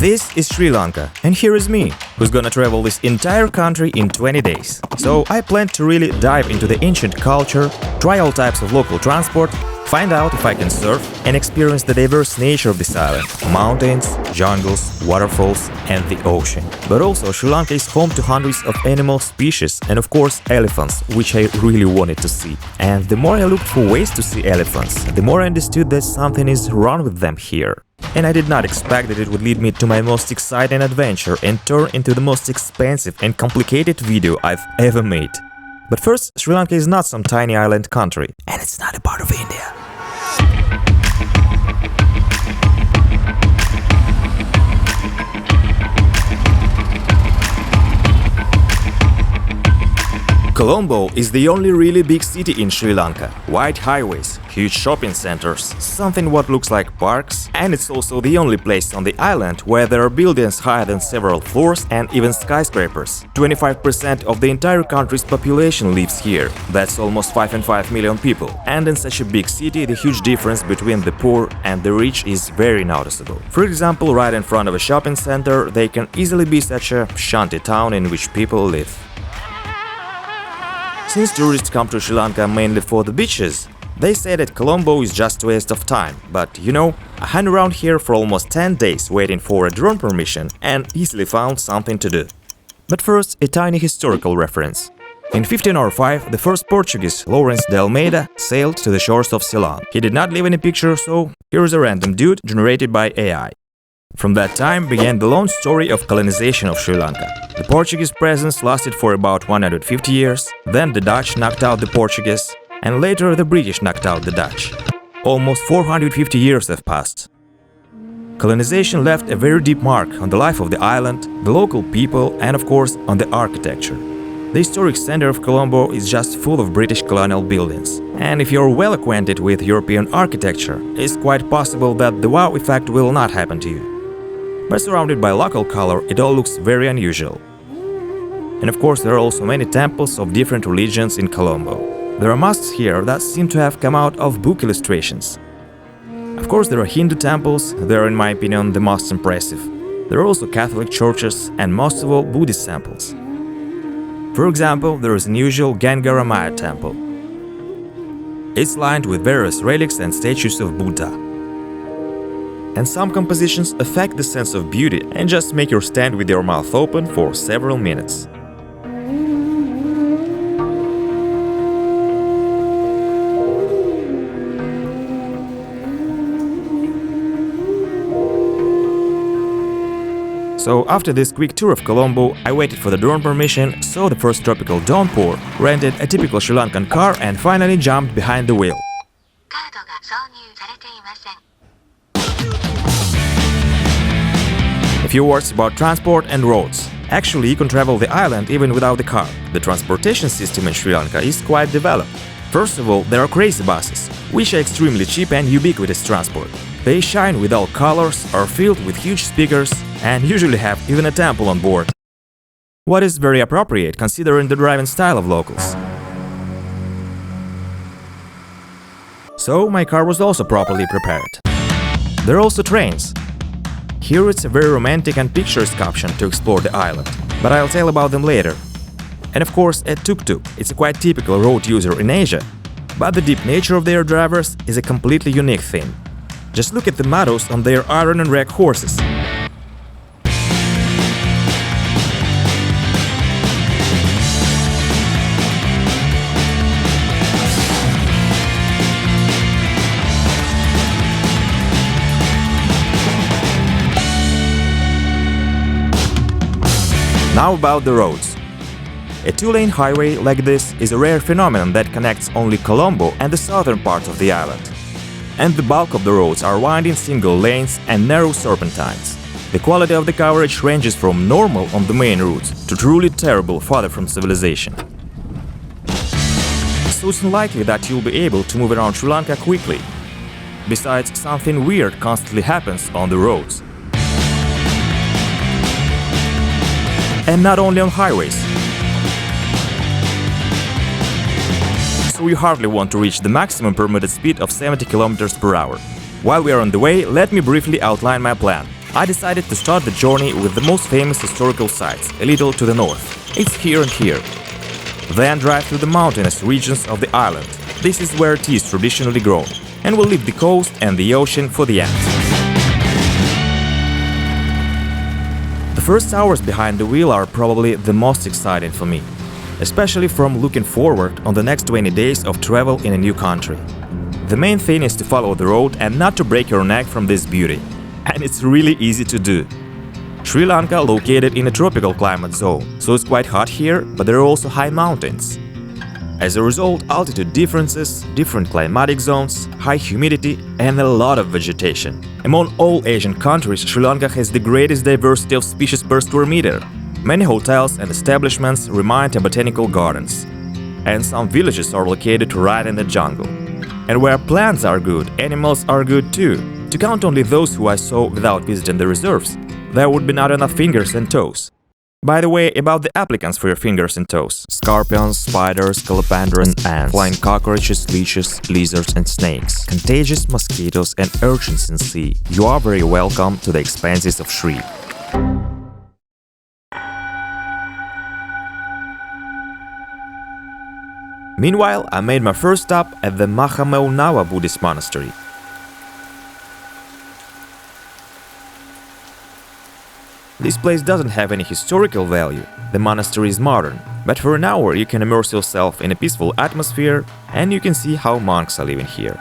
This is Sri Lanka, and here is me, who's gonna travel this entire country in 20 days. So I plan to really dive into the ancient culture, try all types of local transport, find out if I can surf, and experience the diverse nature of this island. Mountains, jungles, waterfalls, and the ocean. But also Sri Lanka is home to hundreds of animal species and of course elephants, which I really wanted to see. And the more I looked for ways to see elephants, the more I understood that something is wrong with them here. And I did not expect that it would lead me to my most exciting adventure and turn into the most expensive and complicated video I've ever made. But first, Sri Lanka is not some tiny island country, and it's not a part of India. Colombo is the only really big city in Sri Lanka. Wide highways, huge shopping centers, something what looks like parks, and it's also the only place on the island where there are buildings higher than several floors and even skyscrapers. 25% of the entire country's population lives here. That's almost 5.5 million people. And in such a big city, the huge difference between the poor and the rich is very noticeable. For example, right in front of a shopping center, there can easily be such a shanty town in which people live. Since tourists come to Sri Lanka mainly for the beaches, they say that Colombo is just a waste of time. But you know, I hung around here for almost 10 days waiting for a drone permission and easily found something to do. But first, a tiny historical reference. In 1505, the first Portuguese, Lawrence de Almeida, sailed to the shores of Ceylon. He did not leave any picture, so here's a random dude generated by AI. From that time began the long story of colonization of Sri Lanka. The Portuguese presence lasted for about 150 years, then the Dutch knocked out the Portuguese, and later the British knocked out the Dutch. Almost 450 years have passed. Colonization left a very deep mark on the life of the island, the local people, and of course on the architecture. The historic center of Colombo is just full of British colonial buildings. And if you're well acquainted with European architecture, it's quite possible that the wow effect will not happen to you. But surrounded by local color, it all looks very unusual. And of course, there are also many temples of different religions in Colombo. There are mosques here that seem to have come out of book illustrations. Of course, there are Hindu temples, they are in my opinion the most impressive. There are also Catholic churches and most of all Buddhist temples. For example, there is an unusual Gangara Maya temple. It's lined with various relics and statues of Buddha. And some compositions affect the sense of beauty and just make you stand with your mouth open for several minutes. So after this quick tour of Colombo, I waited for the drone permission, saw the first tropical downpour, rented a typical Sri Lankan car and finally jumped behind the wheel. A few words about transport and roads. Actually, you can travel the island even without the car. The transportation system in Sri Lanka is quite developed. First of all, there are crazy buses, which are extremely cheap and ubiquitous transport. They shine with all colors, are filled with huge speakers, and usually have even a temple on board. What is very appropriate considering the driving style of locals. So, my car was also properly prepared. There are also trains. Here it's a very romantic and picturesque option to explore the island, but I'll tell about them later. And of course, a Tuk-Tuk. It's a quite typical road user in Asia, but the deep nature of their drivers is a completely unique thing. Just look at the models on their iron and wreck horses. Now about the roads. A two-lane highway like this is a rare phenomenon that connects only Colombo and the southern part of the island. And the bulk of the roads are winding single lanes and narrow serpentines. The quality of the coverage ranges from normal on the main routes to truly terrible farther from civilization. So it's unlikely that you'll be able to move around Sri Lanka quickly. Besides, something weird constantly happens on the roads. And not only on highways. So you hardly want to reach the maximum permitted speed of 70 km per hour. While we are on the way, let me briefly outline my plan. I decided to start the journey with the most famous historical sites, a little to the north. It's here and here. Then drive through the mountainous regions of the island. This is where tea is traditionally grown, and we'll leave the coast and the ocean for the end. The first hours behind the wheel are probably the most exciting for me, especially from looking forward on the next 20 days of travel in a new country. The main thing is to follow the road and not to break your neck from this beauty. And it's really easy to do. Sri Lanka located in a tropical climate zone, so it's quite hot here, but there are also high mountains. As a result, altitude differences, different climatic zones, high humidity and a lot of vegetation. Among all Asian countries, Sri Lanka has the greatest diversity of species per square meter. Many hotels and establishments remind of botanical gardens. And some villages are located right in the jungle. And where plants are good, animals are good too. To count only those who I saw without visiting the reserves, there would be not enough fingers and toes. By the way, about the applicants for your fingers and toes: scorpions, spiders, scolopendras, ants, flying cockroaches, leeches, lizards and snakes, contagious mosquitoes and urchins in sea. You are very welcome to the expanses of Sri. Meanwhile, I made my first stop at the Mahamevnawa Buddhist monastery. This place doesn't have any historical value, the monastery is modern, but for an hour you can immerse yourself in a peaceful atmosphere and you can see how monks are living here.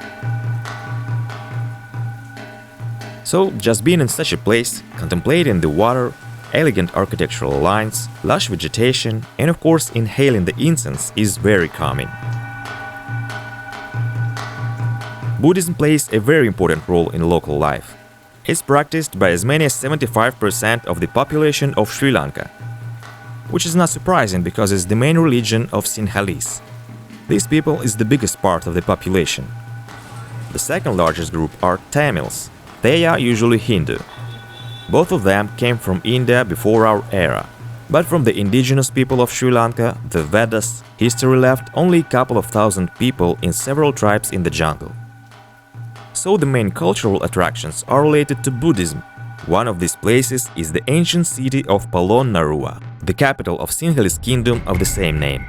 So, just being in such a place, contemplating the water, elegant architectural lines, lush vegetation, and of course inhaling the incense is very calming. Buddhism plays a very important role in local life. It's practiced by as many as 75% of the population of Sri Lanka, which is not surprising because it's the main religion of Sinhalese. These people is the biggest part of the population. The second largest group are Tamils. They are usually Hindu. Both of them came from India before our era. But from the indigenous people of Sri Lanka, the Vedas, history left only a couple of thousand people in several tribes in the jungle. So the main cultural attractions are related to Buddhism. One of these places is the ancient city of Polonnaruwa, the capital of Sinhalese kingdom of the same name.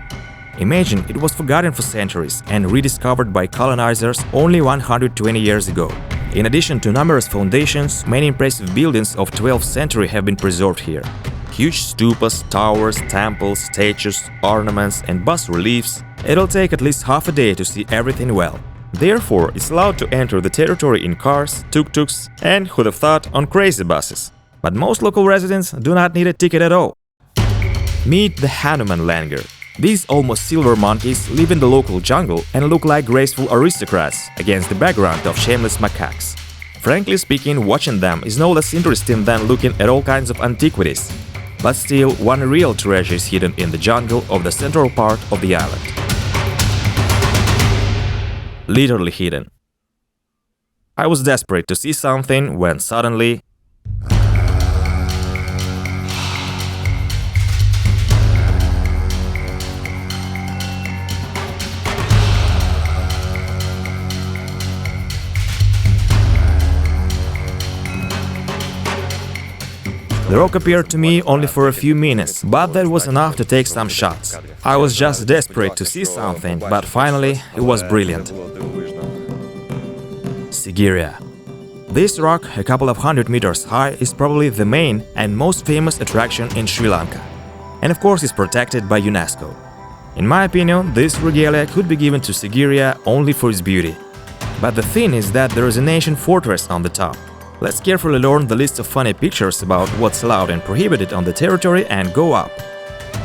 Imagine it was forgotten for centuries and rediscovered by colonizers only 120 years ago. In addition to numerous foundations, many impressive buildings of 12th century have been preserved here. Huge stupas, towers, temples, statues, ornaments and bas-reliefs. It'll take at least half a day to see everything well. Therefore, it's allowed to enter the territory in cars, tuk-tuks and, who'd have thought, on crazy buses. But most local residents do not need a ticket at all. Meet the Hanuman langur. These almost silver monkeys live in the local jungle and look like graceful aristocrats against the background of shameless macaques. Frankly speaking, watching them is no less interesting than looking at all kinds of antiquities. But still, one real treasure is hidden in the jungle of the central part of the island. Literally hidden. I was desperate to see something when suddenly the rock appeared to me only for a few minutes, but that was enough to take some shots. I was just desperate to see something, but finally it was brilliant. Sigiriya. This rock, a couple of 100 meters high, is probably the main and most famous attraction in Sri Lanka. And of course is protected by UNESCO. In my opinion, this regalia could be given to Sigiriya only for its beauty. But the thing is that there is an ancient fortress on the top. Let's carefully learn the list of funny pictures about what's allowed and prohibited on the territory and go up.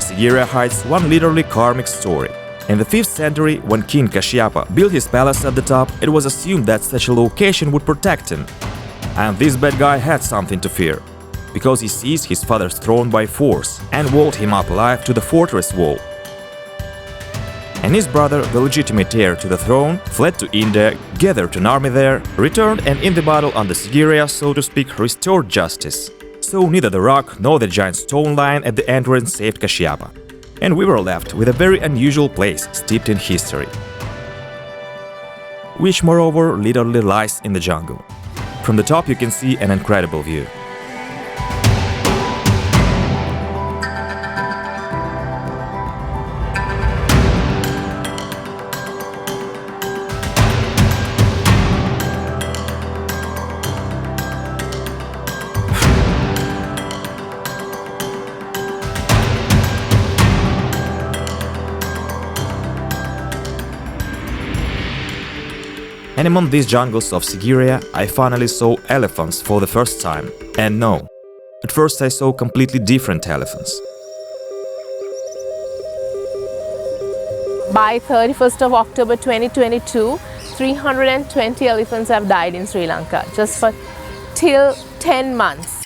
Sigiriya hides one literally karmic story. In the 5th century, when King Kashyapa built his palace at the top, it was assumed that such a location would protect him. And this bad guy had something to fear, because he seized his father's throne by force and walled him up alive to the fortress wall. And his brother, the legitimate heir to the throne, fled to India, gathered an army there, returned and in the battle on the Sigiriya, so to speak, restored justice. So neither the rock nor the giant stone lion at the entrance saved Kashyapa. And we were left with a very unusual place steeped in history, which moreover literally lies in the jungle. From the top you can see an incredible view. And among these jungles of Sigiriya, I finally saw elephants for the first time. And no, at first I saw completely different elephants. By 31st of October 2022, 320 elephants have died in Sri Lanka, just for till 10 months.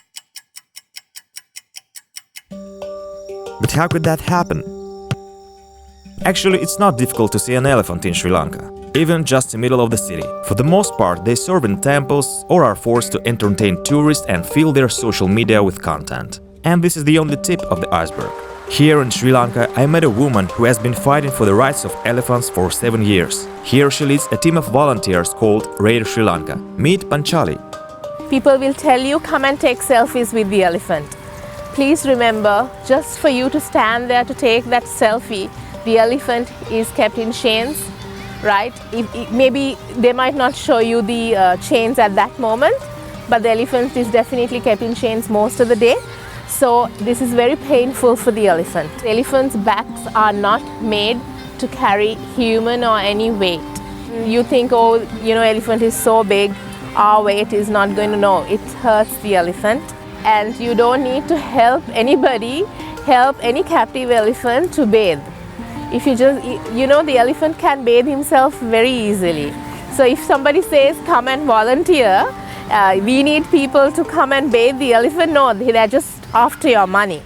But how could that happen? Actually, it's not difficult to see an elephant in Sri Lanka, even just in the middle of the city. For the most part, they serve in temples or are forced to entertain tourists and fill their social media with content. And this is the only tip of the iceberg. Here in Sri Lanka, I met a woman who has been fighting for the rights of elephants for 7 years. Here she leads a team of volunteers called Rare Sri Lanka. Meet Panchali. People will tell you, come and take selfies with the elephant. Please remember, just for you to stand there to take that selfie, the elephant is kept in chains, right? Maybe they might not show you the chains at that moment, but the elephant is definitely kept in chains most of the day. So this is very painful for the elephant. Elephants' backs are not made to carry human or any weight. You think, oh, elephant is so big, our weight is not going to know. It hurts the elephant. And you don't need to help anybody, help any captive elephant to bathe. If you just, the elephant can bathe himself very easily. So if somebody says, come and volunteer, we need people to come and bathe the elephant, no, they're just after your money.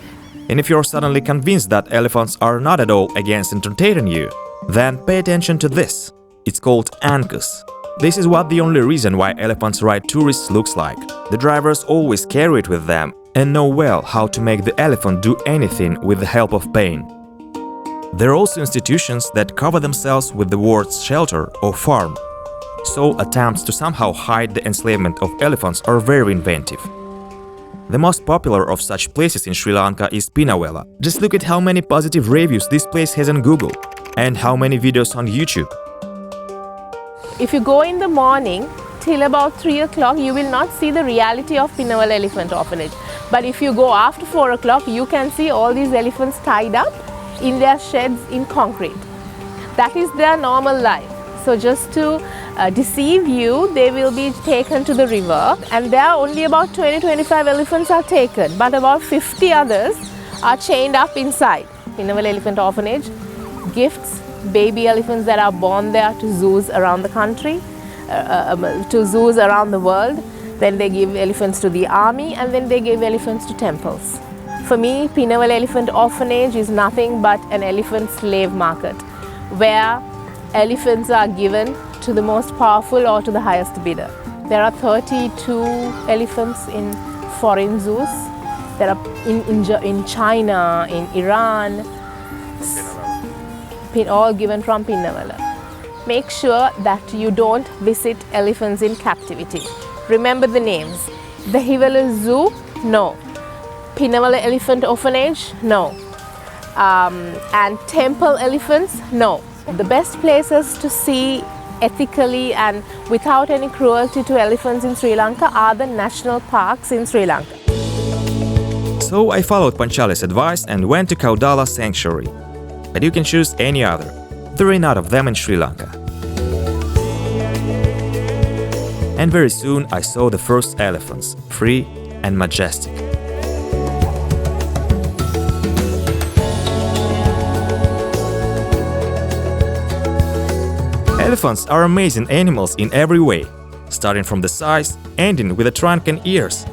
And if you're suddenly convinced that elephants are not at all against entertaining you, then pay attention to this. It's called ankus. This is what the only reason why elephants ride tourists looks like. The drivers always carry it with them and know well how to make the elephant do anything with the help of pain. There are also institutions that cover themselves with the words shelter or farm. So attempts to somehow hide the enslavement of elephants are very inventive. The most popular of such places in Sri Lanka is Pinawala. Just look at how many positive reviews this place has on Google and how many videos on YouTube. If you go in the morning till about 3 o'clock, you will not see the reality of Pinawala Elephant Orphanage. But if you go after 4 o'clock, you can see all these elephants tied up in their sheds in concrete. That is their normal life. So just to deceive you, they will be taken to the river, and there are only about 20-25 elephants are taken, but about 50 others are chained up inside. Pinawala Elephant Orphanage gifts baby elephants that are born there to zoos around the country, to zoos around the world. Then they give elephants to the army, and then they give elephants to temples. For me, Pinawala Elephant Orphanage is nothing but an elephant slave market, where elephants are given to the most powerful or to the highest bidder. There are 32 elephants in foreign zoos. There are in China, in Iran, all given from Pinawala. Make sure that you don't visit elephants in captivity. Remember the names. The Hivala Zoo, no. Pinawala Elephant Orphanage, no. And temple elephants, no. The best places to see ethically and without any cruelty to elephants in Sri Lanka are the national parks in Sri Lanka. So I followed Panchali's advice and went to Kaudulla Sanctuary. But you can choose any other. There are enough of them in Sri Lanka. And very soon I saw the first elephants, free and majestic. Elephants are amazing animals in every way, starting from the size, ending with a trunk and ears.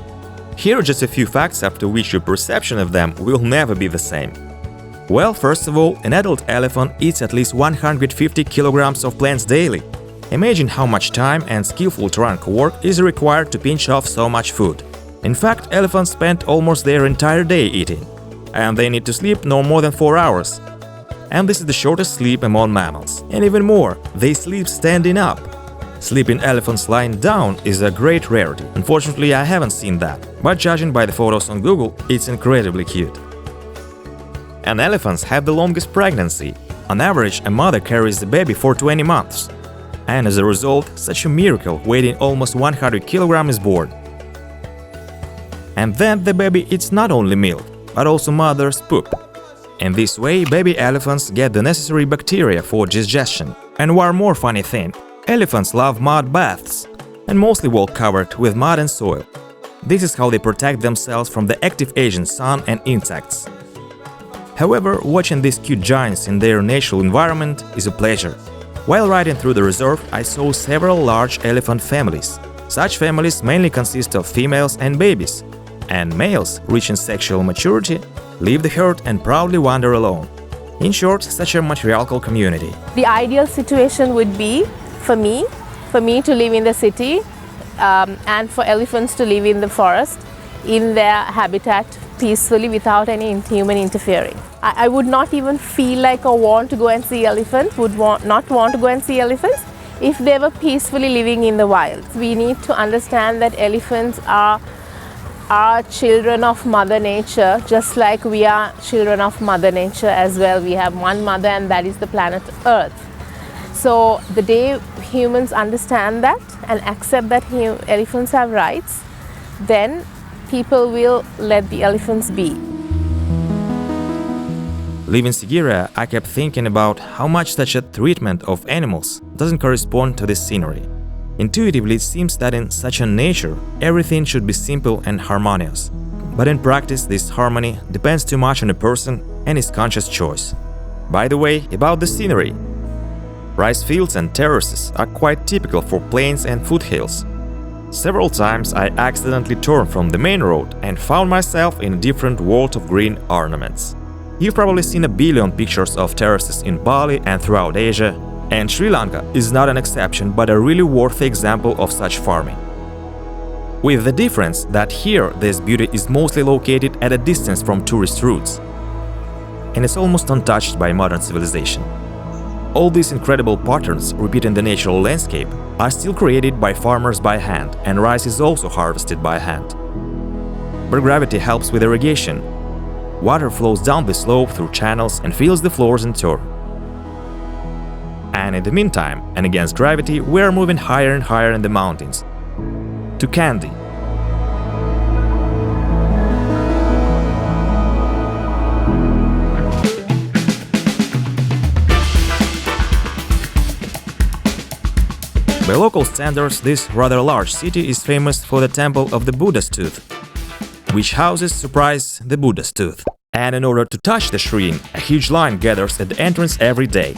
Here are just a few facts after which your perception of them will never be the same. Well, first of all, an adult elephant eats at least 150 kilograms of plants daily. Imagine how much time and skillful trunk work is required to pinch off so much food. In fact, elephants spend almost their entire day eating, and they need to sleep no more than 4 hours. And this is the shortest sleep among mammals. And even more, they sleep standing up. Sleeping elephants lying down is a great rarity. Unfortunately, I haven't seen that, but judging by the photos on Google, it's incredibly cute. And elephants have the longest pregnancy. On average, a mother carries the baby for 20 months. And as a result, such a miracle weighing almost 100 kg is born. And then the baby eats not only milk, but also mother's poop. In this way, baby elephants get the necessary bacteria for digestion. And one more funny thing, Elephants love mud baths and mostly walk covered with mud and soil. This is how they protect themselves from the active Asian sun and insects. However, watching these cute giants in their natural environment is a pleasure. While riding through the reserve, I saw several large elephant families. Such families mainly consist of females and babies, and males, reaching sexual maturity, leave the herd and proudly wander alone. In short, such a matriarchal community. The ideal situation would be for me to live in the city and for elephants to live in the forest in their habitat peacefully without any human interfering. I would not even feel like I want to go and see elephants, not want to go and see elephants if they were peacefully living in the wild. We need to understand that elephants are children of Mother Nature, just like we are children of Mother Nature as well. We have one mother, and that is the planet Earth. So the day humans understand that and accept that elephants have rights, then people will let the elephants be. Living in Sigiriya, I kept thinking about how much such a treatment of animals doesn't correspond to this scenery. Intuitively, it seems that in such a nature, everything should be simple and harmonious. But in practice, this harmony depends too much on a person and his conscious choice. By the way, about the scenery. Rice fields and terraces are quite typical for plains and foothills. Several times I accidentally turned from the main road and found myself in a different world of green ornaments. You've probably seen a billion pictures of terraces in Bali and throughout Asia, and Sri Lanka is not an exception but a really worthy example of such farming. With the difference that here this beauty is mostly located at a distance from tourist routes, and it's almost untouched by modern civilization. All these incredible patterns repeating the natural landscape are still created by farmers by hand, and rice is also harvested by hand. But gravity helps with irrigation. Water flows down the slope through channels and fills the floors in turn. And in the meantime, and against gravity, we are moving higher and higher in the mountains, to Kandy. By local standards, this rather large city is famous for the temple of the Buddha's tooth, which houses surprise the Buddha's tooth. And in order to touch the shrine, a huge line gathers at the entrance every day.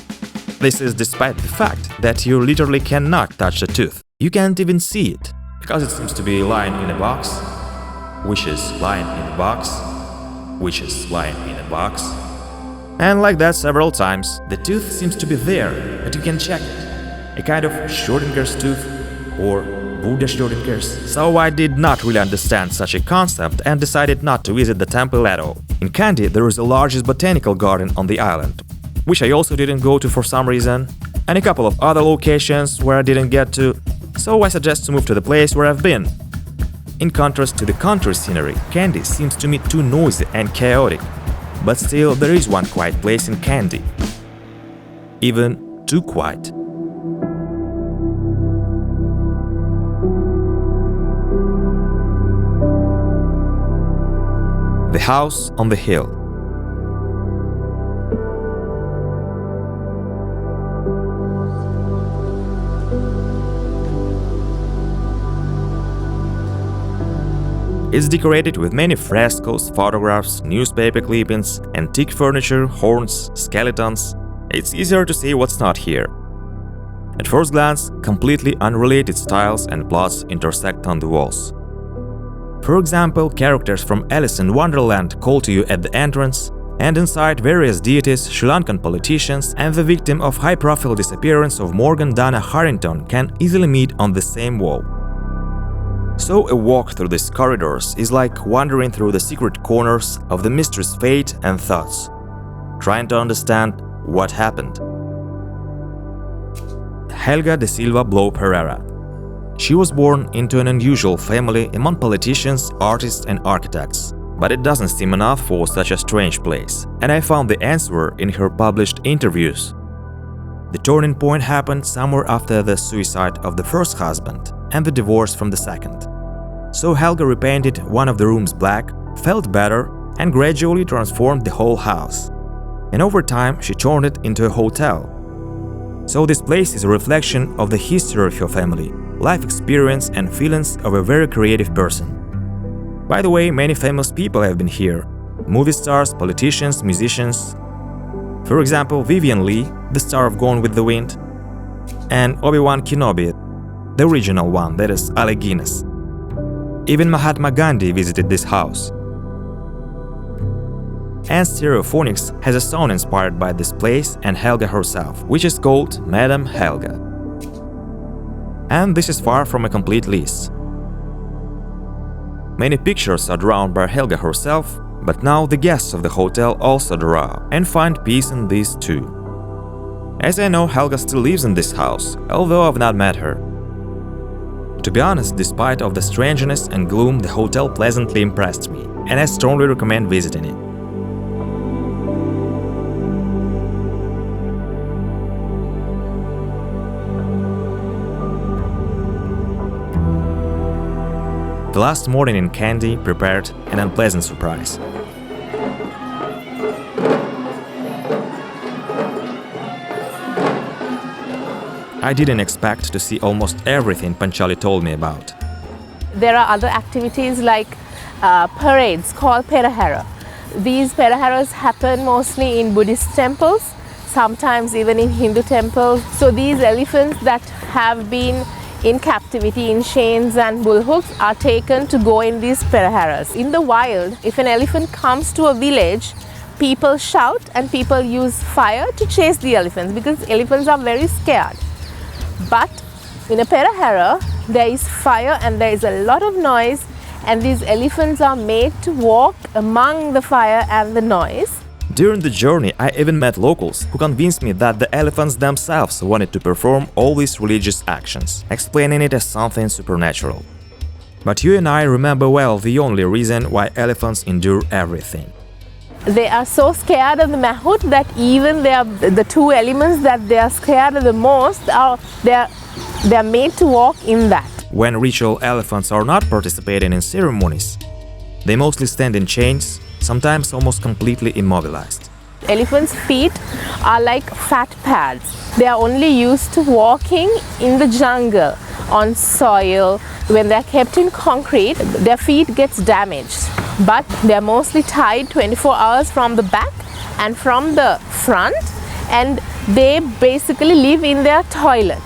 This is despite the fact that you literally cannot touch the tooth. You can't even see it, because it seems to be lying in a box, which is lying in a box, which is lying in a box. And like that several times, the tooth seems to be there, but you can check it. A kind of Schrödinger's tooth or Buddha Schrödinger's. So I did not really understand such a concept and decided not to visit the temple at all. In Kandy there is the largest botanical garden on the island, which I also didn't go to for some reason, and a couple of other locations where I didn't get to, so I suggest to move to the place where I've been. In contrast to the country scenery, Kandy seems to me too noisy and chaotic, but still there is one quiet place in Kandy. Even too quiet. The house on the hill. It's decorated with many frescoes, photographs, newspaper clippings, antique furniture, horns, skeletons. It's easier to see what's not here. At first glance, completely unrelated styles and plots intersect on the walls. For example, characters from Alice in Wonderland call to you at the entrance, and inside various deities, Sri Lankan politicians, and the victim of high-profile disappearance of Morgan Dana Harrington can easily meet on the same wall. So a walk through these corridors is like wandering through the secret corners of the mystery's fate and thoughts, trying to understand what happened. Helga de Silva Blow Perahera. She was born into an unusual family among politicians, artists and architects. But it doesn't seem enough for such a strange place, and I found the answer in her published interviews. The turning point happened somewhere after the suicide of the first husband and the divorce from the second. So Helga repainted one of the rooms black, felt better, and gradually transformed the whole house. And over time she turned it into a hotel. So this place is a reflection of the history of your family, life experience and feelings of a very creative person. By the way, many famous people have been here. Movie stars, politicians, musicians. For example, Vivian Lee, the star of Gone with the Wind, and Obi-Wan Kenobi, the original one, that is Alec Guinness. Even Mahatma Gandhi visited this house. And Stereophonics has a song inspired by this place and Helga herself, which is called Madam Helga. And this is far from a complete list. Many pictures are drawn by Helga herself, but now the guests of the hotel also draw and find peace in these too. As I know, Helga still lives in this house, although I've not met her. To be honest, despite of the strangeness and gloom, the hotel pleasantly impressed me, and I strongly recommend visiting it. The last morning in Kandy prepared an unpleasant surprise. I didn't expect to see almost everything Panchali told me about. There are other activities like parades called Perahera. These Peraheras happen mostly in Buddhist temples, sometimes even in Hindu temples. So these elephants that have been in captivity in chains and bullhooks are taken to go in these Peraheras. In the wild, if an elephant comes to a village, people shout and people use fire to chase the elephants because elephants are very scared. But in a Perahera, there is fire and there is a lot of noise, and these elephants are made to walk among the fire and the noise. During the journey, I even met locals who convinced me that the elephants themselves wanted to perform all these religious actions, explaining it as something supernatural. But you and I remember well the only reason why elephants endure everything. They are so scared of the mahout that even the two elements that they are scared of the most they are made to walk in that. When ritual elephants are not participating in ceremonies, they mostly stand in chains, sometimes almost completely immobilized. Elephants' feet are like fat pads. They are only used to walking in the jungle on soil. When they are kept in concrete, their feet gets damaged. But they are mostly tied 24 hours from the back and from the front, and they basically live in their toilet.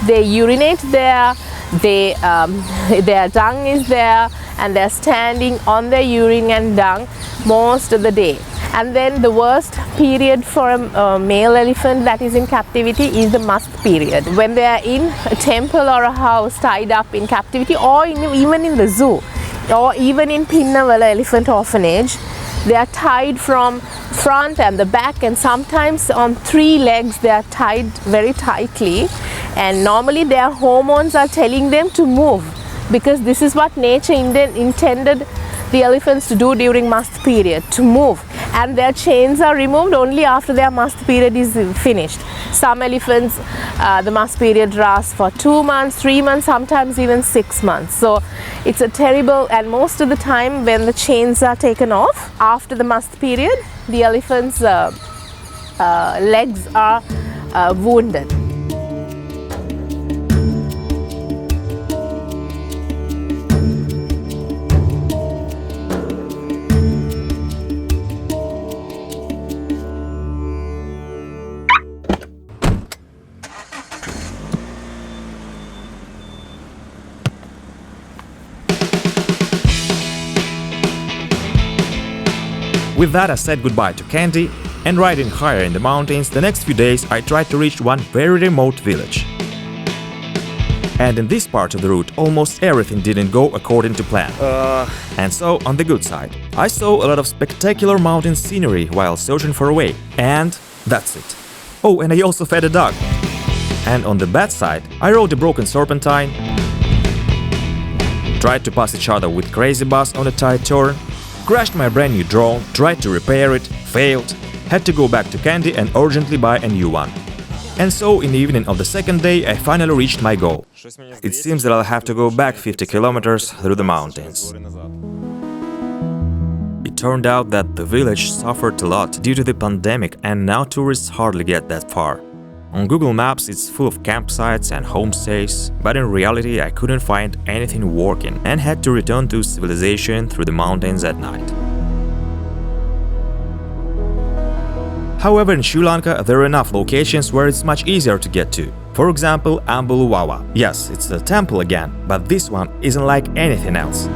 They urinate there, their dung is there, and they're standing on their urine and dung most of the day. And then the worst period for a male elephant that is in captivity is the must period. When they are in a temple or a house tied up in captivity, or even in the zoo, or even in Pinnavala Elephant Orphanage, they are tied from front and the back, and sometimes on 3 legs they are tied very tightly, and normally their hormones are telling them to move, because this is what nature intended the elephants to do during mast period, to move, and their chains are removed only after their mast period is finished. Some elephants, the mast period lasts for 2 months, 3 months, sometimes even 6 months. So it's a terrible, and most of the time when the chains are taken off after the mast period, the elephant's legs are wounded. With that, I said goodbye to Kandy, and riding higher in the mountains, the next few days I tried to reach one very remote village. And in this part of the route, almost everything didn't go according to plan. And so, on the good side, I saw a lot of spectacular mountain scenery while searching for a way, and that's it. Oh, and I also fed a dog. And on the bad side, I rode a broken serpentine, tried to pass each other with crazy bus on a tight turn, crashed my brand new drone, tried to repair it, failed, had to go back to Kandy and urgently buy a new one. And so, in the evening of the second day, I finally reached my goal. It seems that I'll have to go back 50 kilometers through the mountains. It turned out that the village suffered a lot due to the pandemic, and now tourists hardly get that far. On Google Maps it's full of campsites and homestays, but in reality I couldn't find anything working and had to return to civilization through the mountains at night. However, in Sri Lanka there are enough locations where it's much easier to get to. For example, Ambuluwawa. Yes, it's a temple again, but this one isn't like anything else.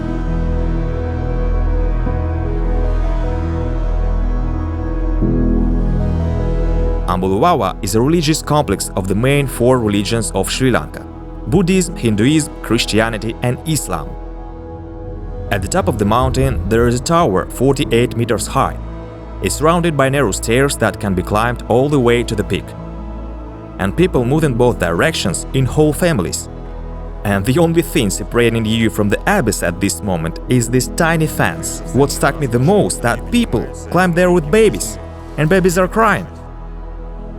Ambuluwawa is a religious complex of the main four religions of Sri Lanka: Buddhism, Hinduism, Christianity and Islam. At the top of the mountain there is a tower 48 meters high. It's surrounded by narrow stairs that can be climbed all the way to the peak. And people move in both directions in whole families. And the only thing separating you from the abyss at this moment is this tiny fence. What struck me the most, that people climb there with babies, and babies are crying.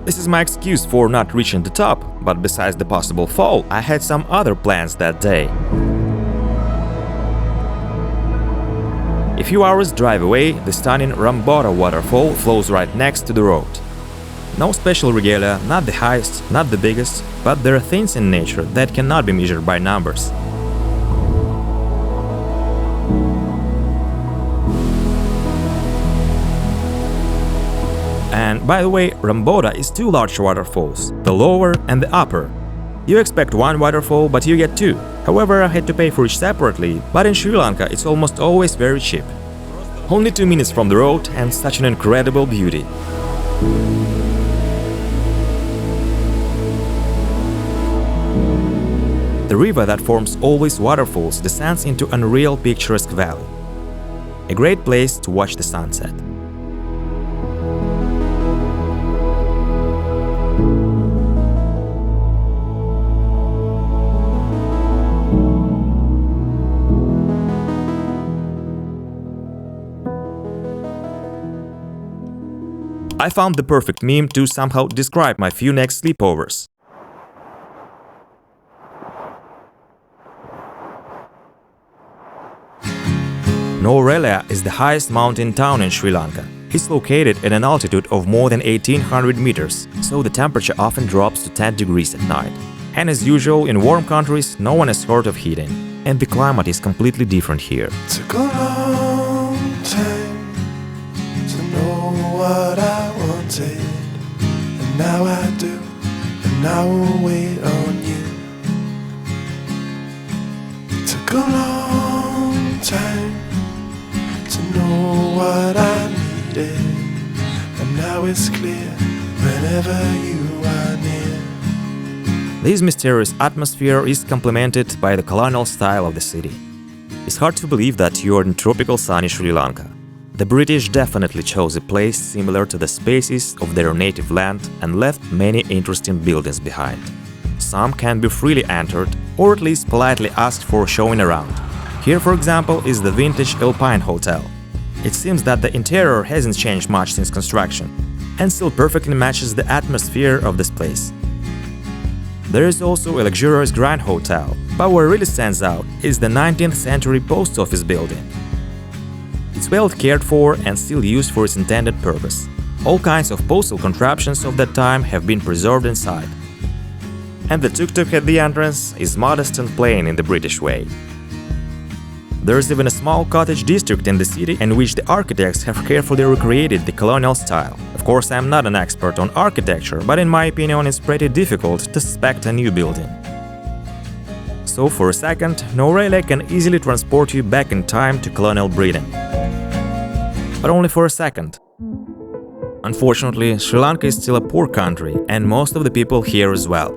This is my excuse for not reaching the top, but besides the possible fall, I had some other plans that day. A few hours drive away, the stunning Ramboda waterfall flows right next to the road. No special regalia, not the highest, not the biggest, but there are things in nature that cannot be measured by numbers. And by the way, Ramboda is two large waterfalls, the lower and the upper. You expect one waterfall, but you get two. However, I had to pay for each separately, but in Sri Lanka it's almost always very cheap. Only 2 minutes from the road and such an incredible beauty. The river that forms all these waterfalls descends into an unreal picturesque valley. A great place to watch the sunset. I found the perfect meme to somehow describe my few next sleepovers. Nuwara is the highest mountain town in Sri Lanka. It's located at an altitude of more than 1800 meters, so the temperature often drops to 10 degrees at night. And as usual, in warm countries, no one has heard of heating, and the climate is completely different here. Took a long time to know what I wanted, and now I do, and I will wait on you. Took a long time to know what I needed, and now it's clear whenever you are near. This mysterious atmosphere is complemented by the colonial style of the city. It's hard to believe that you're in tropical sunny Sri Lanka. The British definitely chose a place similar to the spaces of their native land and left many interesting buildings behind. Some can be freely entered, or at least politely asked for showing around. Here, for example, is the vintage Alpine Hotel. It seems that the interior hasn't changed much since construction, and still perfectly matches the atmosphere of this place. There is also a luxurious Grand Hotel, but what really stands out is the 19th century post office building. It's well cared for and still used for its intended purpose. All kinds of postal contraptions of that time have been preserved inside. And the Tuk-Tuk at the entrance is modest and plain in the British way. There's even a small cottage district in the city in which the architects have carefully recreated the colonial style. Of course, I'm not an expert on architecture, but in my opinion it's pretty difficult to suspect a new building. So for a second, Nuwara can easily transport you back in time to colonial Britain. But only for a second. Unfortunately, Sri Lanka is still a poor country, and most of the people here as well.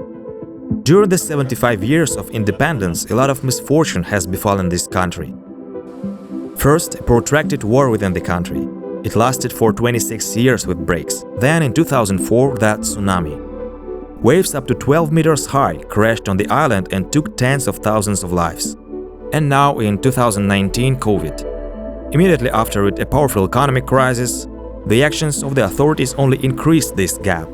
During the 75 years of independence, a lot of misfortune has befallen this country. First, a protracted war within the country. It lasted for 26 years with breaks. Then, in 2004, that tsunami. Waves up to 12 meters high crashed on the island and took tens of thousands of lives. And now, in 2019, COVID. Immediately after it, a powerful economic crisis. The actions of the authorities only increased this gap.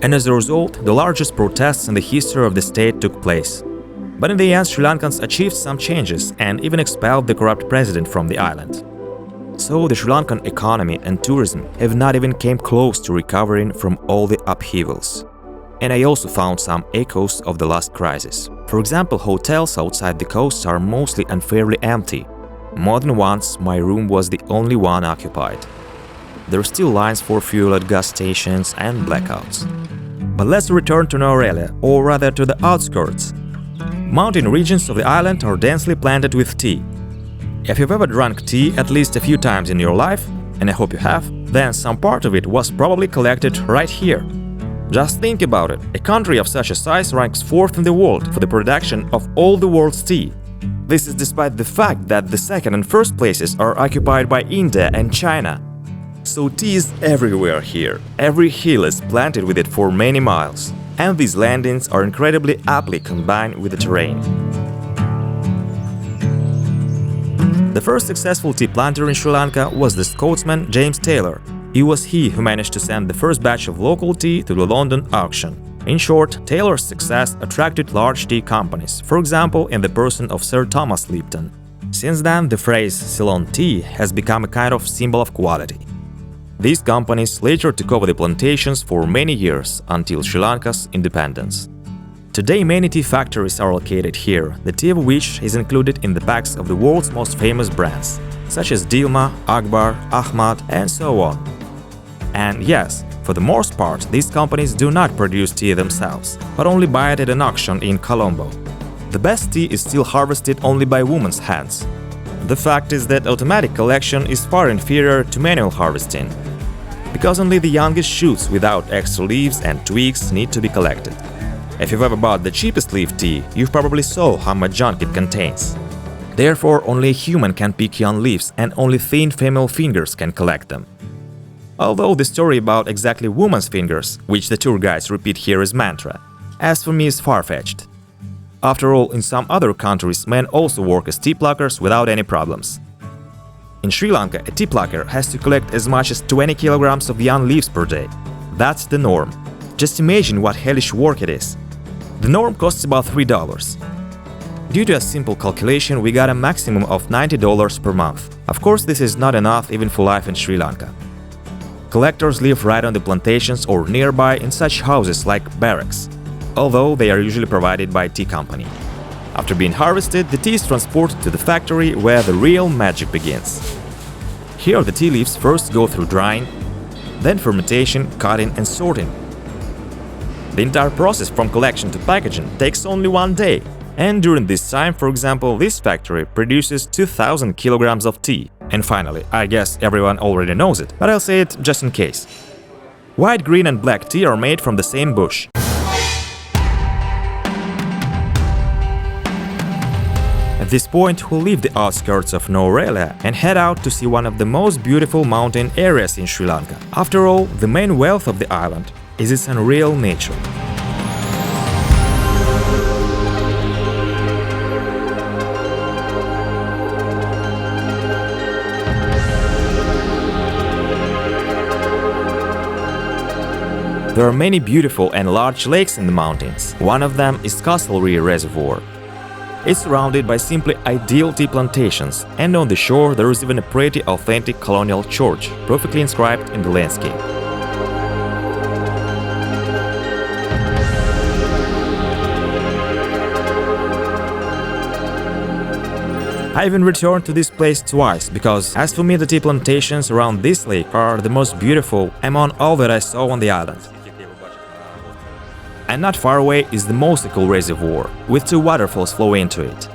And as a result, the largest protests in the history of the state took place. But in the end, Sri Lankans achieved some changes and even expelled the corrupt president from the island. So the Sri Lankan economy and tourism have not even came close to recovering from all the upheavals. And I also found some echoes of the last crisis. For example, hotels outside the coast are mostly unfairly empty. More than once, my room was the only one occupied. There are still lines for fuel at gas stations and blackouts. But let's return to Nuwara, or rather to the outskirts. Mountain regions of the island are densely planted with tea. If you've ever drunk tea at least a few times in your life, and I hope you have, then some part of it was probably collected right here. Just think about it, a country of such a size ranks 4th in the world for the production of all the world's tea. This is despite the fact that the 2nd and 1st places are occupied by India and China. So tea is everywhere here, every hill is planted with it for many miles, and these landings are incredibly aptly combined with the terrain. The first successful tea planter in Sri Lanka was the Scotsman James Taylor. It was he who managed to send the first batch of local tea to the London auction. In short, Taylor's success attracted large tea companies, for example in the person of Sir Thomas Lipton. Since then, the phrase Ceylon tea has become a kind of symbol of quality. These companies later took over the plantations for many years until Sri Lanka's independence. Today many tea factories are located here, the tea of which is included in the packs of the world's most famous brands, such as Dilma, Akbar, Ahmad and so on. And yes, for the most part, these companies do not produce tea themselves, but only buy it at an auction in Colombo. The best tea is still harvested only by women's hands. The fact is that automatic collection is far inferior to manual harvesting, because only the youngest shoots without extra leaves and twigs need to be collected. If you've ever bought the cheapest leaf tea, you've probably saw how much junk it contains. Therefore, only a human can pick young leaves and only thin female fingers can collect them. Although the story about exactly women's fingers, which the tour guides repeat here is mantra, as for me is far-fetched. After all, in some other countries men also work as tea pluckers without any problems. In Sri Lanka, a tea plucker has to collect as much as 20 kilograms of young leaves per day. That's the norm. Just imagine what hellish work it is. The norm costs about $3. Due to a simple calculation, we got a maximum of $90 per month. Of course, this is not enough even for life in Sri Lanka. Collectors live right on the plantations or nearby in such houses like barracks, although they are usually provided by a tea company. After being harvested, the tea is transported to the factory where the real magic begins. Here the tea leaves first go through drying, then fermentation, cutting and sorting. The entire process from collection to packaging takes only 1 day, and during this time, for example, this factory produces 2,000 kilograms of tea. And finally, I guess everyone already knows it, but I'll say it just in case. White, green and black tea are made from the same bush. At this point, we'll leave the outskirts of Nuwara and head out to see one of the most beautiful mountain areas in Sri Lanka. After all, the main wealth of the island is its unreal nature. There are many beautiful and large lakes in the mountains. One of them is Castlereagh Reservoir. It's surrounded by simply ideal tea plantations, and on the shore there is even a pretty authentic colonial church, perfectly inscribed in the landscape. I even returned to this place twice, because as for me the tea plantations around this lake are the most beautiful among all that I saw on the island. And not far away is the Mosikal Reservoir, with 2 waterfalls flow into it.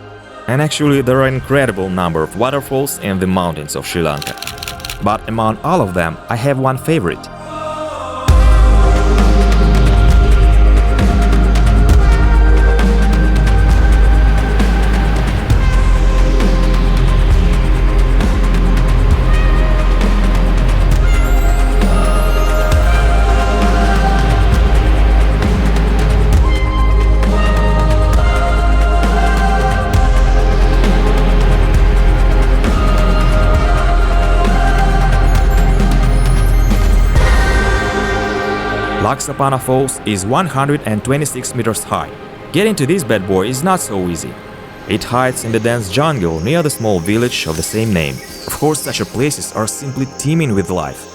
And actually there are an incredible number of waterfalls in the mountains of Sri Lanka. But among all of them, I have one favorite. Laxapana Falls is 126 meters high. Getting to this bad boy is not so easy. It hides in the dense jungle near the small village of the same name. Of course, such places are simply teeming with life,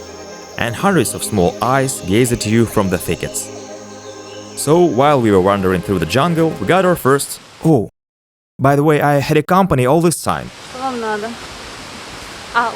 and hundreds of small eyes gaze at you from the thickets. So while we were wandering through the jungle, we got our first... Oh, by the way, I had a company all this time. Вам надо. Ау.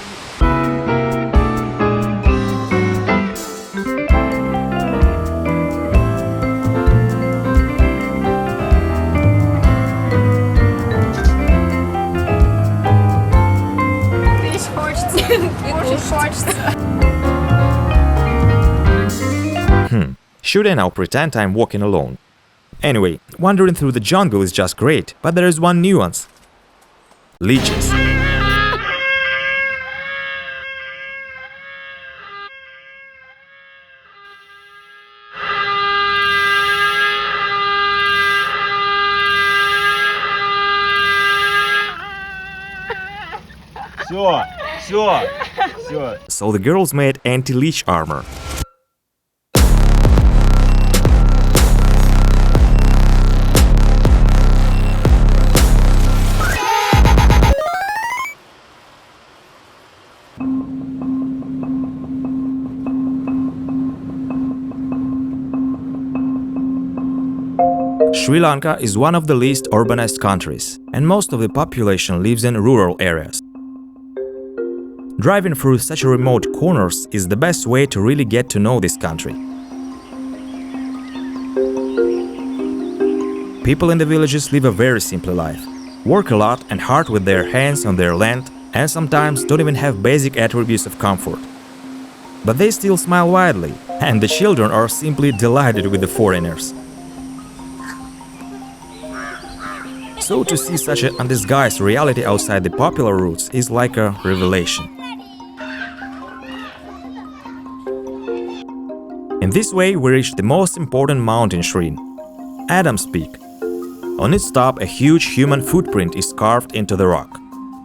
Should I now pretend I'm walking alone? Anyway, wandering through the jungle is just great, but there is one nuance. Leeches. So the girls made anti-leech armor. Sri Lanka is one of the least urbanized countries, and most of the population lives in rural areas. Driving through such remote corners is the best way to really get to know this country. People in the villages live a very simple life, work a lot and hard with their hands on their land, and sometimes don't even have basic attributes of comfort. But they still smile widely, and the children are simply delighted with the foreigners. So to see such an undisguised reality outside the popular routes is like a revelation. In this way we reached the most important mountain shrine, Adam's Peak. On its top a huge human footprint is carved into the rock.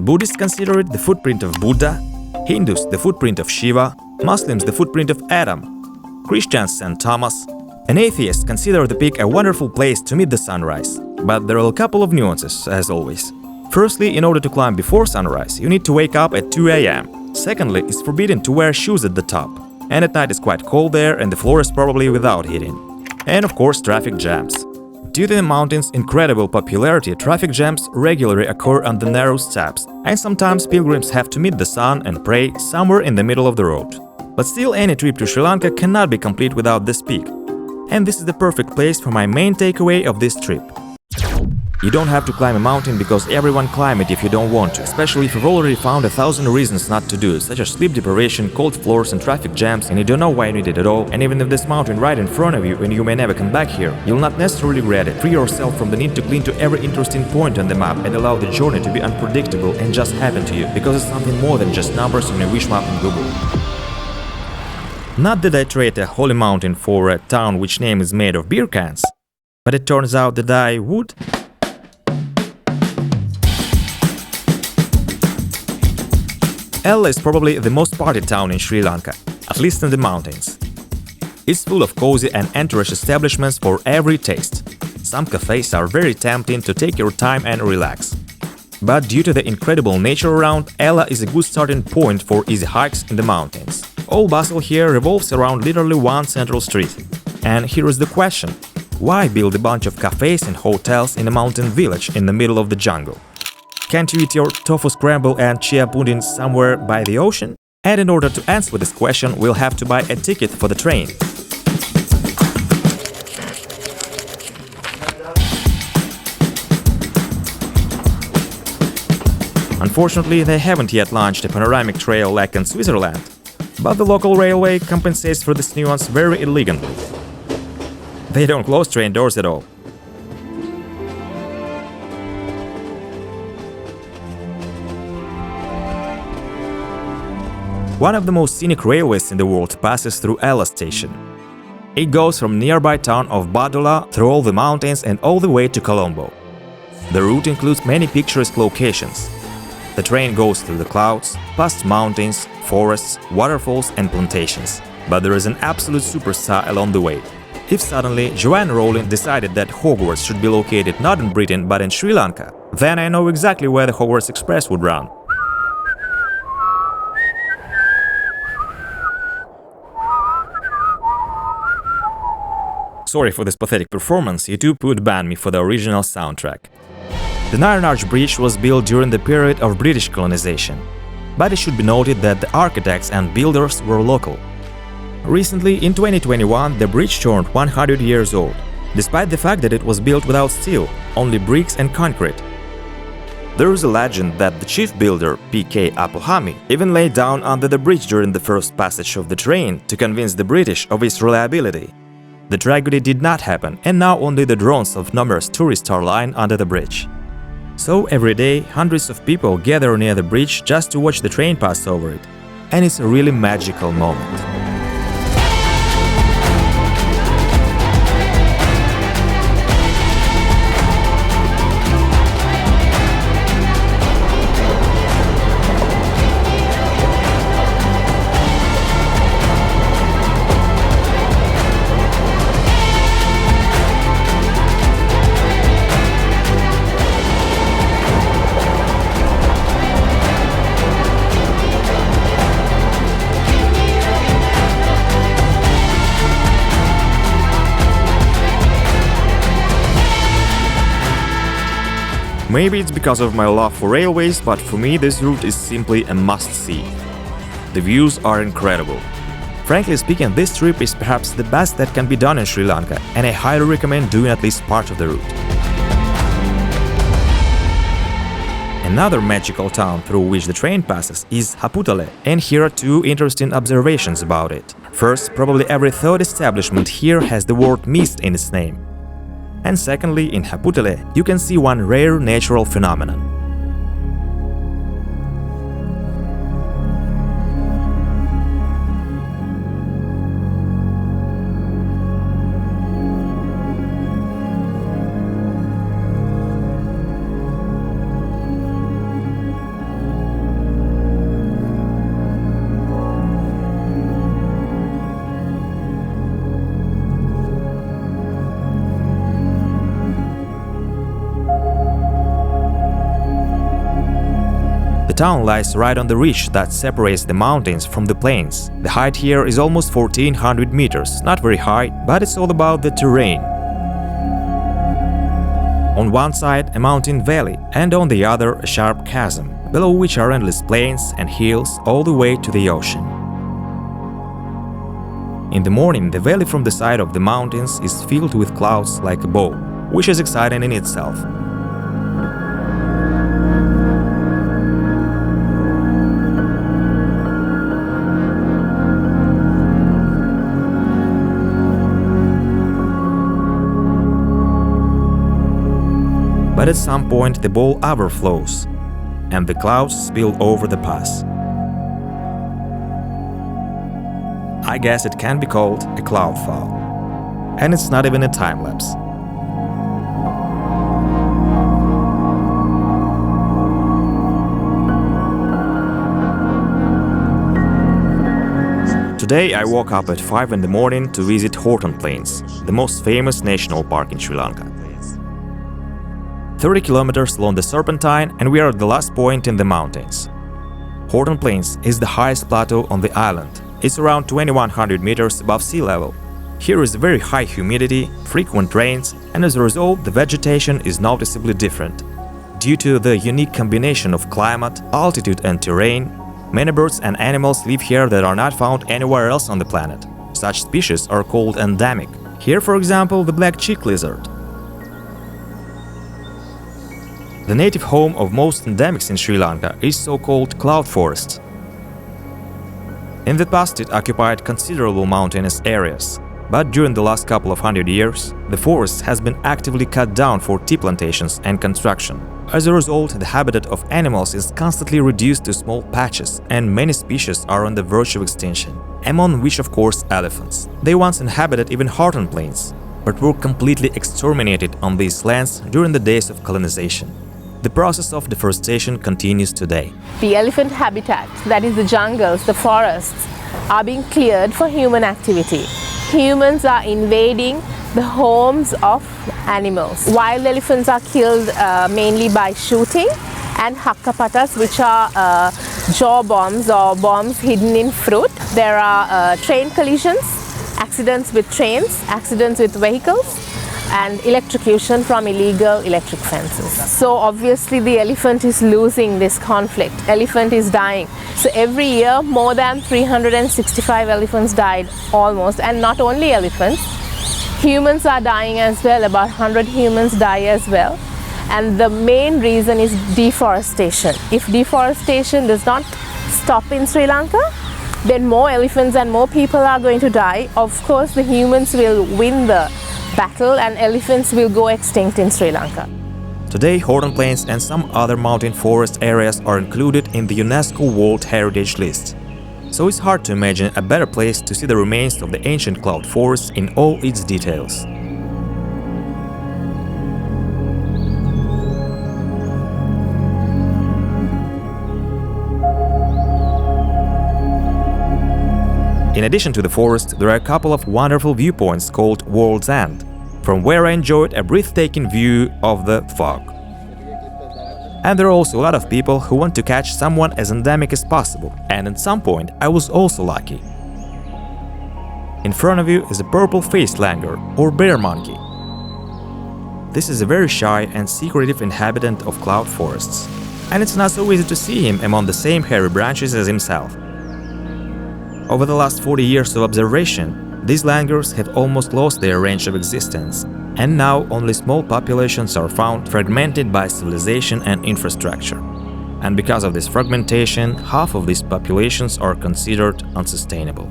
Buddhists consider it the footprint of Buddha, Hindus the footprint of Shiva, Muslims the footprint of Adam, Christians St. Thomas, and atheists consider the peak a wonderful place to meet the sunrise. But there are a couple of nuances, as always. Firstly, in order to climb before sunrise, you need to wake up at 2 a.m. Secondly, it's forbidden to wear shoes at the top. And at night it's quite cold there and the floor is probably without heating. And of course, traffic jams. Due to the mountain's incredible popularity, traffic jams regularly occur on the narrow steps, and sometimes pilgrims have to meet the sun and pray somewhere in the middle of the road. But still, any trip to Sri Lanka cannot be complete without this peak. And this is the perfect place for my main takeaway of this trip. You don't have to climb a mountain because everyone climb it if you don't want to, especially if you've already found 1,000 reasons not to do it, such as sleep deprivation, cold floors and traffic jams, and you don't know why you need it at all. And even if this mountain right in front of you and you may never come back here, you'll not necessarily regret it. Free yourself from the need to cling to every interesting point on the map and allow the journey to be unpredictable and just happen to you, because it's something more than just numbers on a wish map in Google. Not that I trade a holy mountain for a town which name is made of beer cans, but it turns out that I would. Ella is probably the most party town in Sri Lanka, at least in the mountains. It's full of cozy and entourage establishments for every taste. Some cafes are very tempting to take your time and relax. But due to the incredible nature around, Ella is a good starting point for easy hikes in the mountains. All bustle here revolves around literally one central street. And here is the question: why build a bunch of cafes and hotels in a mountain village in the middle of the jungle? Can't you eat your tofu scramble and chia pudding somewhere by the ocean? And in order to answer this question, we'll have to buy a ticket for the train. Unfortunately, they haven't yet launched a panoramic trail like in Switzerland, but the local railway compensates for this nuance very elegantly. They don't close train doors at all. One of the most scenic railways in the world passes through Ella station. It goes from nearby town of Badula through all the mountains and all the way to Colombo. The route includes many picturesque locations. The train goes through the clouds, past mountains, forests, waterfalls and plantations. But there is an absolute superstar along the way. If suddenly Joanne Rowling decided that Hogwarts should be located not in Britain but in Sri Lanka, then I know exactly where the Hogwarts Express would run. Sorry for this pathetic performance, YouTube would ban me for the original soundtrack. The Iron Arch Bridge was built during the period of British colonization, but it should be noted that the architects and builders were local. Recently, in 2021, the bridge turned 100 years old, despite the fact that it was built without steel, only bricks and concrete. There is a legend that the chief builder, P.K. Apohami, even lay down under the bridge during the first passage of the train to convince the British of its reliability. The tragedy did not happen, and now only the drones of numerous tourists are lying under the bridge. So every day, hundreds of people gather near the bridge just to watch the train pass over it. And it's a really magical moment. Maybe it's because of my love for railways, but for me this route is simply a must-see. The views are incredible. Frankly speaking, this trip is perhaps the best that can be done in Sri Lanka, and I highly recommend doing at least part of the route. Another magical town through which the train passes is Haputale, and here are two interesting observations about it. First, probably every third establishment here has the word mist in its name. And secondly, in Haputale, you can see one rare natural phenomenon. The town lies right on the ridge that separates the mountains from the plains. The height here is almost 1400 meters, not very high, but it's all about the terrain. On one side, a mountain valley, and on the other, a sharp chasm, below which are endless plains and hills all the way to the ocean. In the morning, the valley from the side of the mountains is filled with clouds like a bow, which is exciting in itself. But at some point the bowl overflows, and the clouds spill over the pass. I guess it can be called a cloud fall. And it's not even a time-lapse. Today I woke up at 5 in the morning to visit Horton Plains, the most famous national park in Sri Lanka. 30 kilometers along the Serpentine, and we are at the last point in the mountains. Horton Plains is the highest plateau on the island. It's around 2100 meters above sea level. Here is very high humidity, frequent rains, and as a result the vegetation is noticeably different. Due to the unique combination of climate, altitude and terrain, many birds and animals live here that are not found anywhere else on the planet. Such species are called endemic. Here, for example, the black cheek lizard. The native home of most endemics in Sri Lanka is so-called cloud forests. In the past it occupied considerable mountainous areas, but during the last couple of hundred years, the forest has been actively cut down for tea plantations and construction. As a result, the habitat of animals is constantly reduced to small patches, and many species are on the verge of extinction, among which of course elephants. They once inhabited even Horton Plains, but were completely exterminated on these lands during the days of colonization. The process of deforestation continues today. The elephant habitat, that is the jungles, the forests, are being cleared for human activity. Humans are invading the homes of animals. Wild elephants are killed mainly by shooting, and hakkapatas, which are jaw bombs or bombs hidden in fruit. There are train collisions, accidents with trains, accidents with vehicles, and electrocution from illegal electric fences. So obviously the elephant is losing this conflict. Elephant is dying. So every year more than 365 elephants died almost, and not only elephants, humans are dying as well. About 100 humans die as well. And the main reason is deforestation. If deforestation does not stop in Sri Lanka, then more elephants and more people are going to die. Of course the humans will win the battle and elephants will go extinct in Sri Lanka. Today, Horton Plains and some other mountain forest areas are included in the UNESCO World Heritage List. So it's hard to imagine a better place to see the remains of the ancient cloud forest in all its details. In addition to the forest, there are a couple of wonderful viewpoints called World's End, from where I enjoyed a breathtaking view of the fog. And there are also a lot of people who want to catch someone as endemic as possible, and at some point I was also lucky. In front of you is a purple-faced langur, or bear monkey. This is a very shy and secretive inhabitant of cloud forests, and it's not so easy to see him among the same hairy branches as himself. Over the last 40 years of observation, these langurs have almost lost their range of existence, and now only small populations are found fragmented by civilization and infrastructure. And because of this fragmentation, half of these populations are considered unsustainable.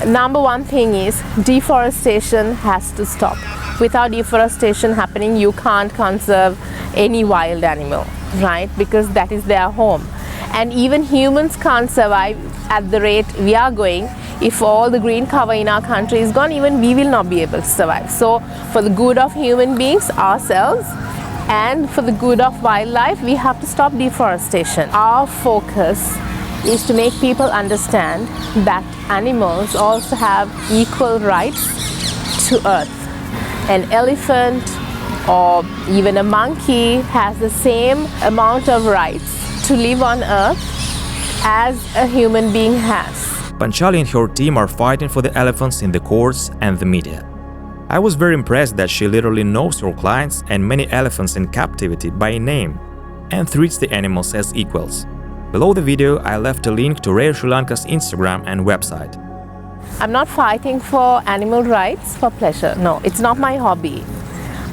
Number one thing is deforestation has to stop. Without deforestation happening, you can't conserve any wild animal, right? Because that is their home. And even humans can't survive at the rate we are going. If all the green cover in our country is gone, even we will not be able to survive. So for the good of human beings, ourselves, and for the good of wildlife, we have to stop deforestation. Our focus is to make people understand that animals also have equal rights to earth. An elephant or even a monkey has the same amount of rights to live on earth as a human being has. Panchali and her team are fighting for the elephants in the courts and the media. I was very impressed that she literally knows her clients and many elephants in captivity by name and treats the animals as equals. Below the video I left a link to Rare Sri Lanka's Instagram and website. I'm not fighting for animal rights for pleasure. No, it's not my hobby.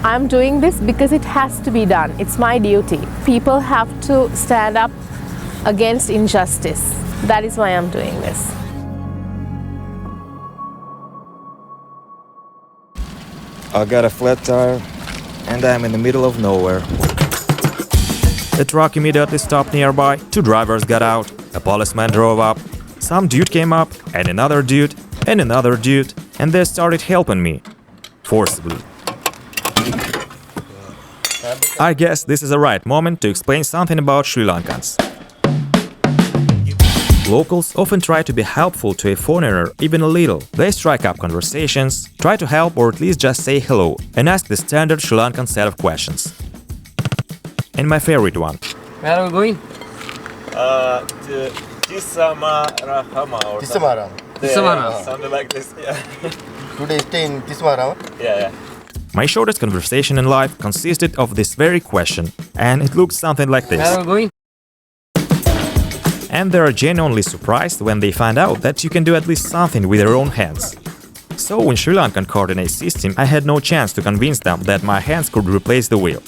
I'm doing this because it has to be done. It's my duty. People have to stand up against injustice. That is why I'm doing this. I got a flat tire and I'm in the middle of nowhere. The truck immediately stopped nearby, 2 drivers got out, a policeman drove up, some dude came up, and another dude, and they started helping me. Forcibly. I guess this is the right moment to explain something about Sri Lankans. Locals often try to be helpful to a foreigner even a little. They strike up conversations, try to help or at least just say hello, and ask the standard Sri Lankan set of questions. And my favorite one. Where are we going? To Tisamara or Tisamara. Tisamara. something like this. Yeah. Today stay in Tisamara. Yeah. My shortest conversation in life consisted of this very question, and it looked something like Where this. are we going? And they are genuinely surprised when they find out that you can do at least something with your own hands. So in Sri Lankan coordinate system, I had no chance to convince them that my hands could replace the wheel.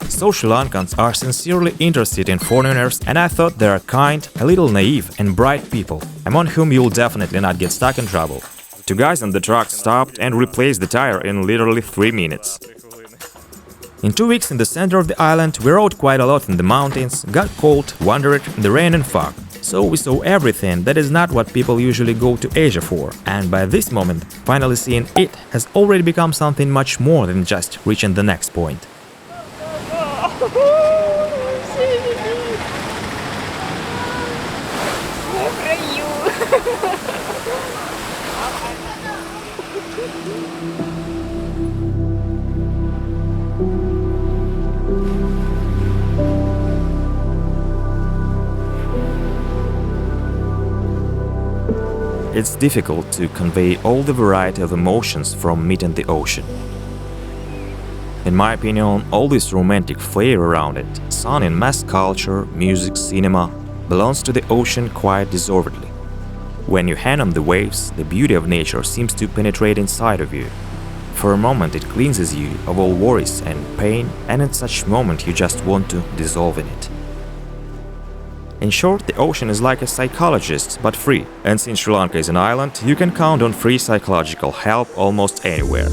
So Sri Lankans are sincerely interested in foreigners, and I thought they are kind, a little naive and bright people, among whom you'll definitely not get stuck in trouble. 2 guys on the truck stopped and replaced the tire in literally 3 minutes. In 2 weeks in the center of the island, we rode quite a lot in the mountains, got cold, wandered in the rain and fog. So we saw everything that is not what people usually go to Asia for, and by this moment, finally seeing it has already become something much more than just reaching the next point. it's difficult to convey all the variety of emotions from meeting the ocean. In my opinion, all this romantic flair around it, sun in mass culture, music, cinema, belongs to the ocean quite deservedly. When you hand on the waves, the beauty of nature seems to penetrate inside of you. For a moment it cleanses you of all worries and pain, and in such moment you just want to dissolve in it. In short, the ocean is like a psychologist, but free, and since Sri Lanka is an island, you can count on free psychological help almost anywhere.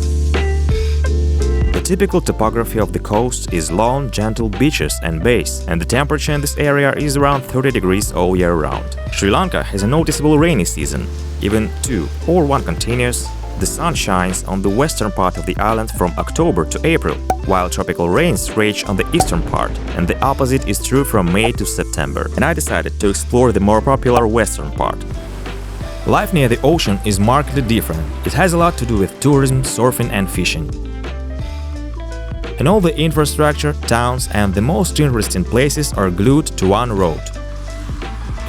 The typical topography of the coast is long, gentle beaches and bays, and the temperature in this area is around 30 degrees all year round. Sri Lanka has a noticeable rainy season, even two or one continuous. The sun shines on the western part of the island from October to April, while tropical rains rage on the eastern part, and the opposite is true from May to September, and I decided to explore the more popular western part. Life near the ocean is markedly different. It has a lot to do with tourism, surfing and fishing. And all the infrastructure, towns and the most interesting places are glued to one road.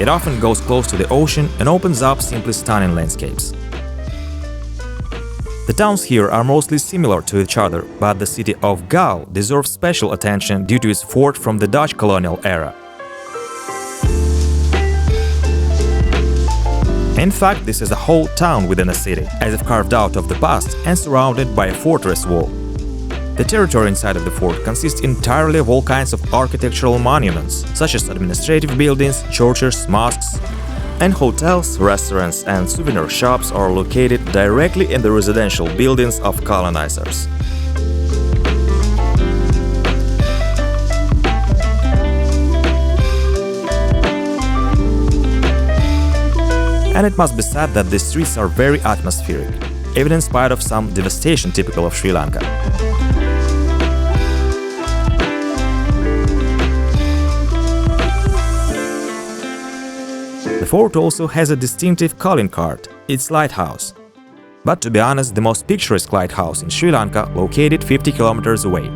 It often goes close to the ocean and opens up simply stunning landscapes. The towns here are mostly similar to each other, but the city of Galle deserves special attention due to its fort from the Dutch colonial era. In fact, this is a whole town within a city, as if carved out of the past and surrounded by a fortress wall. The territory inside of the fort consists entirely of all kinds of architectural monuments, such as administrative buildings, churches, mosques, and hotels, restaurants and souvenir shops are located directly in the residential buildings of colonizers. And it must be said that the streets are very atmospheric, even in spite of some devastation typical of Sri Lanka. The fort also has a distinctive calling card, its lighthouse. But to be honest, the most picturesque lighthouse in Sri Lanka, located 50 kilometers away.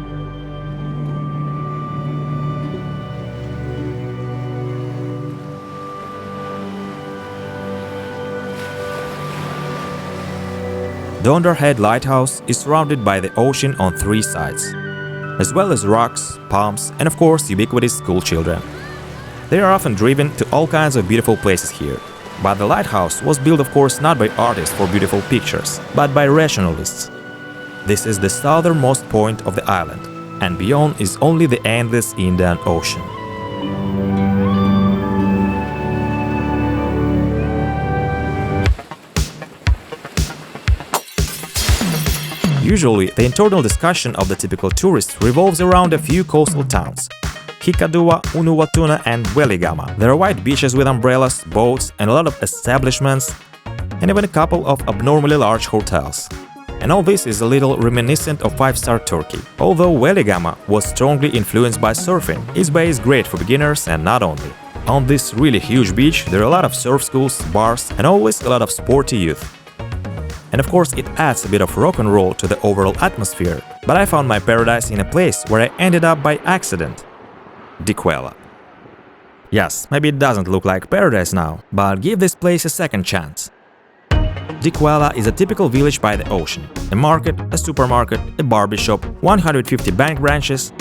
Dondra Head Lighthouse is surrounded by the ocean on three sides, as well as rocks, palms and of course ubiquitous school children. They are often driven to all kinds of beautiful places here. But the lighthouse was built of course not by artists for beautiful pictures, but by rationalists. This is the southernmost point of the island, and beyond is only the endless Indian Ocean. Usually, the internal discussion of the typical tourist revolves around a few coastal towns: Hiriketiya, Unuwatuna and Weligama. There are white beaches with umbrellas, boats and a lot of establishments, and even a couple of abnormally large hotels. And all this is a little reminiscent of five-star Turkey. Although Weligama was strongly influenced by surfing, its bay is great for beginners and not only. On this really huge beach there are a lot of surf schools, bars and always a lot of sporty youth. And of course it adds a bit of rock and roll to the overall atmosphere. But I found my paradise in a place where I ended up by accident. Dikwela. Yes, maybe it doesn't look like paradise now, but give this place a second chance. Dikwela is a typical village by the ocean. A market, a supermarket, a barber shop, 150 bank branches,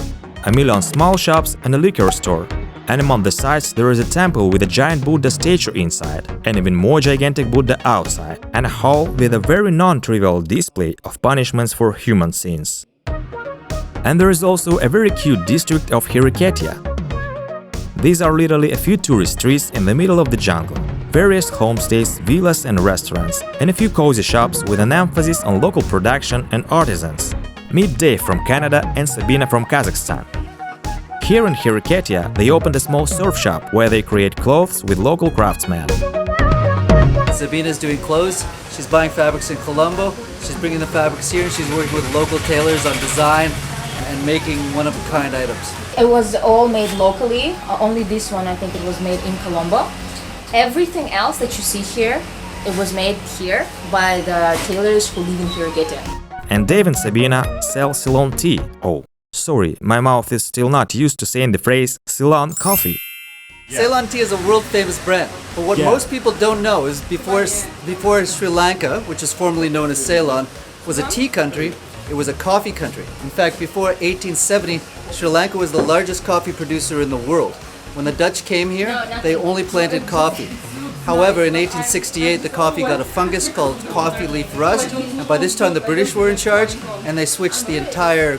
a million small shops and a liquor store. And among the sites there is a temple with a giant Buddha statue inside, an even more gigantic Buddha outside, and a hall with a very non-trivial display of punishments for human sins. And there is also a very cute district of Hiriketiya. These are literally a few tourist streets in the middle of the jungle, various homestays, villas and restaurants, and a few cozy shops with an emphasis on local production and artisans. Meet Dave from Canada and Sabina from Kazakhstan. Here in Hiriketiya, they opened a small surf shop where they create clothes with local craftsmen. Sabina's doing clothes. She's buying fabrics in Colombo. She's bringing the fabrics here and she's working with local tailors on design and making one-of-a-kind items. It was all made locally. Only this one, I think it was made in Colombo. Everything else that you see here, it was made here by the tailors who live in Hiriketiya. And Dave and Sabina sell Ceylon tea. Oh, sorry, my mouth is still not used to saying the phrase Ceylon coffee. Ceylon tea is a world-famous brand. But what most people don't know is before Sri Lanka, which is formerly known as Ceylon, was a tea country, it was a coffee country. In fact, before 1870, Sri Lanka was the largest coffee producer in the world. When the Dutch came here, they only planted coffee. However, in 1868, the coffee got a fungus called coffee leaf rust, and by this time the British were in charge, and they switched the entire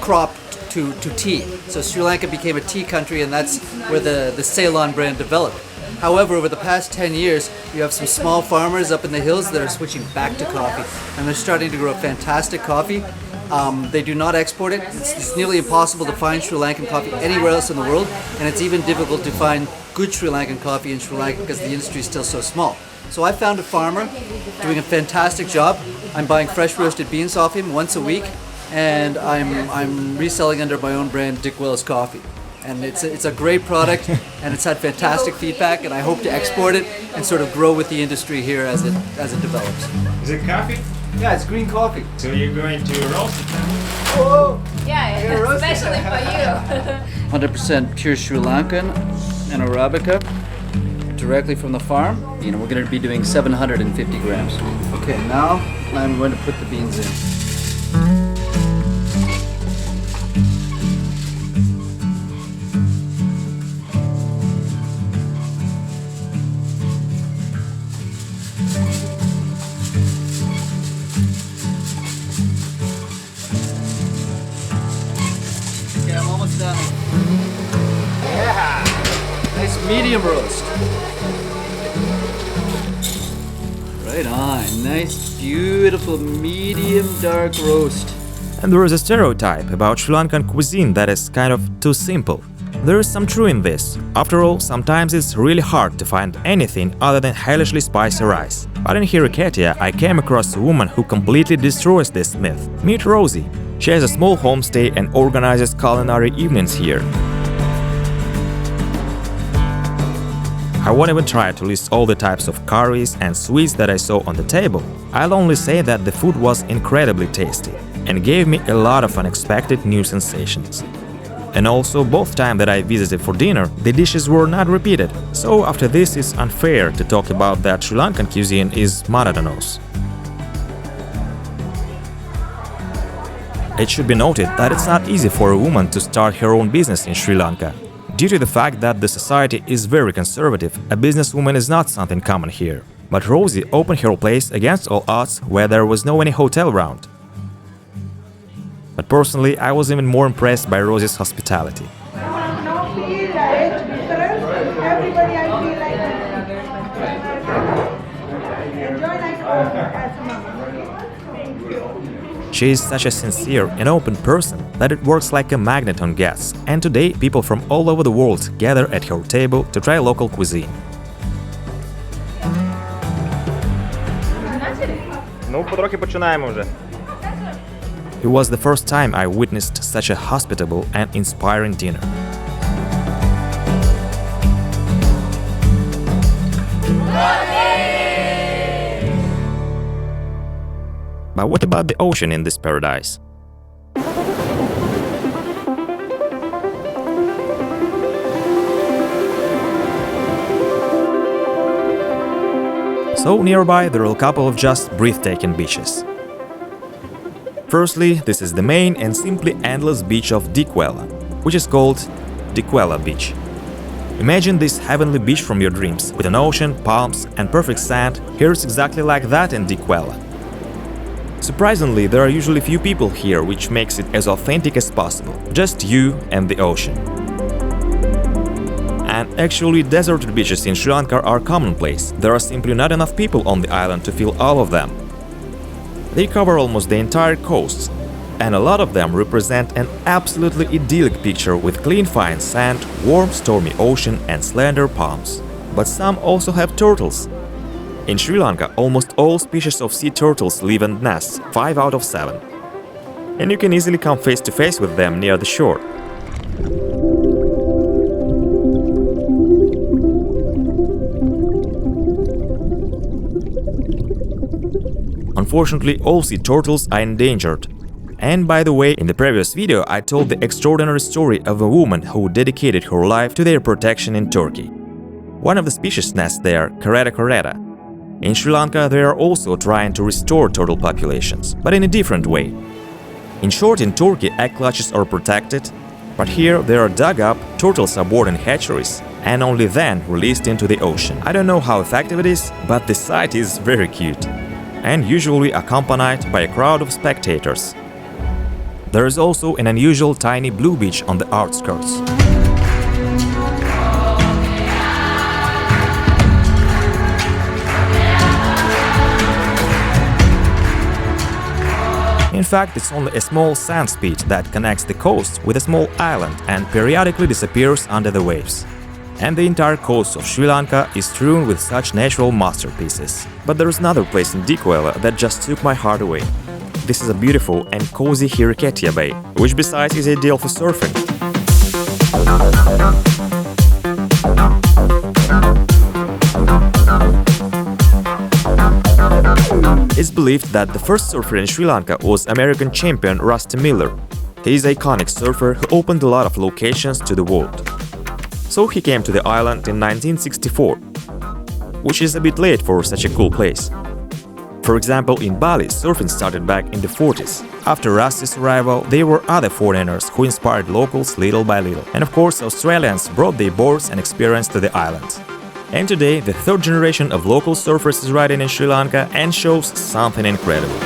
crop to tea. So Sri Lanka became a tea country, and that's where the Ceylon brand developed. However, over the past 10 years, you have some small farmers up in the hills that are switching back to coffee, and they're starting to grow fantastic coffee. They do not export it. It's nearly impossible to find Sri Lankan coffee anywhere else in the world, and it's even difficult to find good Sri Lankan coffee in Sri Lanka because the industry is still so small. So I found a farmer doing a fantastic job. I'm buying fresh roasted beans off him once a week, and I'm reselling under my own brand, Dick Wells Coffee. And it's a great product, and it's had fantastic feedback, and I hope to export it and sort of grow with the industry here as it develops. Is it coffee? Yeah, it's green coffee. So you're going to roast it now? Whoa! Yeah, especially for you. 100% pure Sri Lankan and Arabica, directly from the farm. You know, we're going to be doing 750 grams. Okay, now I'm going to put the beans in. Okay, I'm almost done. Yeah! Nice medium roast. Right on. Nice, beautiful, medium dark roast. And there is a stereotype about Sri Lankan cuisine that is kind of too simple. There is some truth in this. After all, sometimes it's really hard to find anything other than hellishly spicy rice. But in Hiriketiya, I came across a woman who completely destroys this myth. Meet Rosie. She has a small homestay and organizes culinary evenings here. I won't even try to list all the types of curries and sweets that I saw on the table. I'll only say that the food was incredibly tasty and gave me a lot of unexpected new sensations. And also, both times that I visited for dinner, the dishes were not repeated. So after this, it's unfair to talk about that Sri Lankan cuisine is monotonous. It should be noted that it's not easy for a woman to start her own business in Sri Lanka. Due to the fact that the society is very conservative, a businesswoman is not something common here. But Rosie opened her place against all odds where there was no any hotel around. But personally, I was even more impressed by Rosie's hospitality. She is such a sincere and open person that it works like a magnet on guests, and today people from all over the world gather at her table to try local cuisine. Ну, потрохи починаємо вже. It was the first time I witnessed such a hospitable and inspiring dinner. But what about the ocean in this paradise? So nearby there are a couple of just breathtaking beaches. Firstly, this is the main and simply endless beach of Dikwella, which is called Dikwella Beach. Imagine this heavenly beach from your dreams, with an ocean, palms and perfect sand. Here it's exactly like that in Dikwella. Surprisingly, there are usually few people here, which makes it as authentic as possible. Just you and the ocean. And actually, deserted beaches in Sri Lanka are commonplace. There are simply not enough people on the island to fill all of them. They cover almost the entire coast, and a lot of them represent an absolutely idyllic picture with clean fine sand, warm stormy ocean and slender palms. But some also have turtles. In Sri Lanka, almost all species of sea turtles live in nests, 5 out of 7. And you can easily come face to face with them near the shore. Unfortunately, all sea turtles are endangered, And by the way, in the previous video I told the extraordinary story of a woman who dedicated her life to their protection in Turkey. One of the species nests there, Kareta. In Sri Lanka they are also trying to restore turtle populations, but in a different way. In short, in Turkey egg clutches are protected, but here they are dug up, turtles are born in hatcheries, and only then released into the ocean. I don't know how effective it is, but the sight is very cute, and usually accompanied by a crowd of spectators. There is also an unusual tiny blue beach on the outskirts. In fact, it's only a small sand spit that connects the coast with a small island and periodically disappears under the waves. And the entire coast of Sri Lanka is strewn with such natural masterpieces. But there is another place in Dikuela that just took my heart away. This is a beautiful and cozy Hiriketiya Bay, which besides is ideal for surfing. It's believed that the first surfer in Sri Lanka was American champion Rusty Miller. He is an iconic surfer who opened a lot of locations to the world. So he came to the island in 1964, which is a bit late for such a cool place. For example, in Bali, surfing started back in the 40s. After Rusty's arrival, there were other foreigners who inspired locals little by little. And of course, Australians brought their boards and experience to the island. And today, the third generation of local surfers is riding in Sri Lanka and shows something incredible.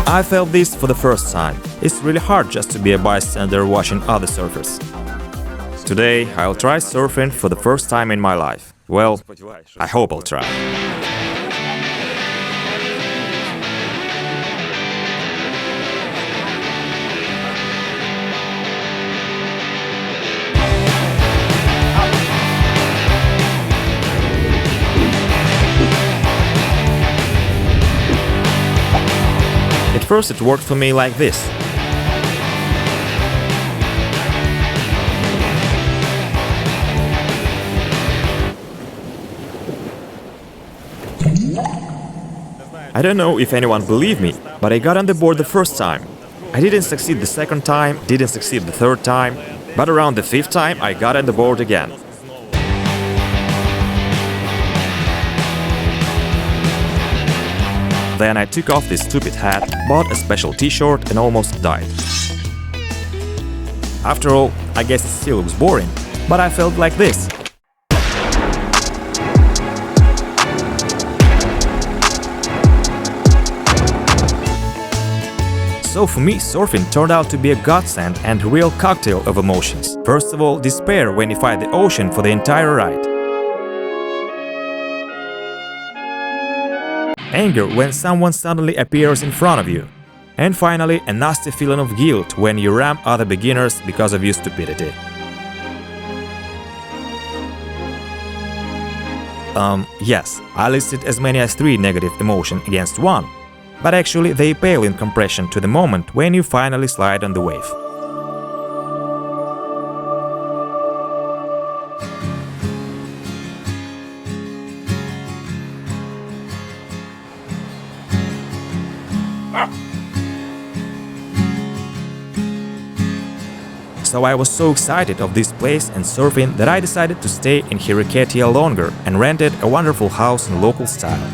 I felt this for the first time. It's really hard just to be a bystander watching other surfers. Today, I'll try surfing for the first time in my life. Well, I hope I'll try. At first it worked for me like this. I don't know if anyone believed me, but I got on the board the first time. I didn't succeed the second time, didn't succeed the third time, but around the fifth time I got on the board again. Then I took off this stupid hat, bought a special t-shirt and almost died. After all, I guess it still looks boring, but I felt like this. So for me, surfing turned out to be a godsend and a real cocktail of emotions. First of all, despair when you fight the ocean for the entire ride. Anger when someone suddenly appears in front of you. And finally, a nasty feeling of guilt when you ram other beginners because of your stupidity. Yes, I listed as many as 3 negative emotions against one. But actually they pale in comparison to the moment when you finally slide on the wave. So I was so excited of this place and surfing that I decided to stay in Hiriketiya longer and rented a wonderful house in local style.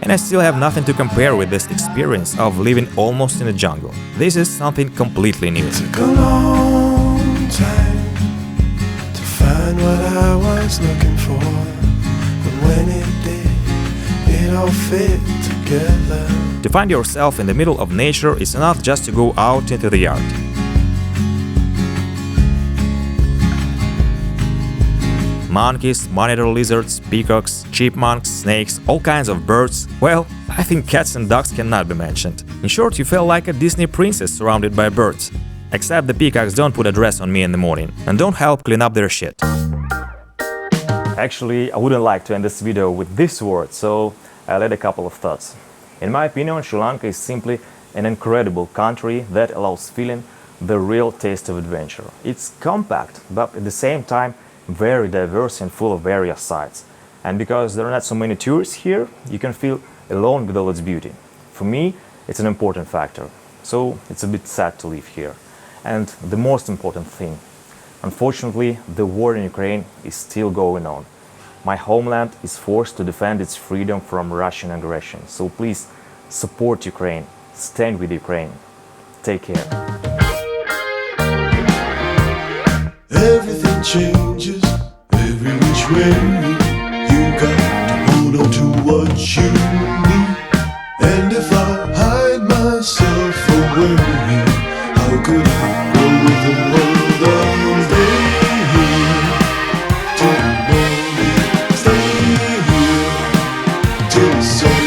And I still have nothing to compare with this experience of living almost in the jungle. This is something completely new. It took a long time to find what I was looking for, but when it did, it all fit together. To find yourself in the middle of nature is enough just to go out into the yard. Monkeys, monitor lizards, peacocks, chipmunks, snakes, all kinds of birds. Well, I think cats and dogs cannot be mentioned. In short, you feel like a Disney princess surrounded by birds. Except the peacocks don't put a dress on me in the morning and don't help clean up their shit. Actually, I wouldn't like to end this video with this word, so I'll add a couple of thoughts. In my opinion, Sri Lanka is simply an incredible country that allows feeling the real taste of adventure. It's compact, but at the same time very diverse and full of various sights. And because there are not so many tourists here, you can feel alone with all its beauty. For me, it's an important factor. So it's a bit sad to live here. And the most important thing, unfortunately, the war in Ukraine is still going on. My homeland is forced to defend its freedom from Russian aggression. So please support Ukraine, stand with Ukraine. Take care. Everything changes every which way. You got to hold on to what you need. And if I hide myself away, how could I go with the world I'm here to know me? Stay here till the sun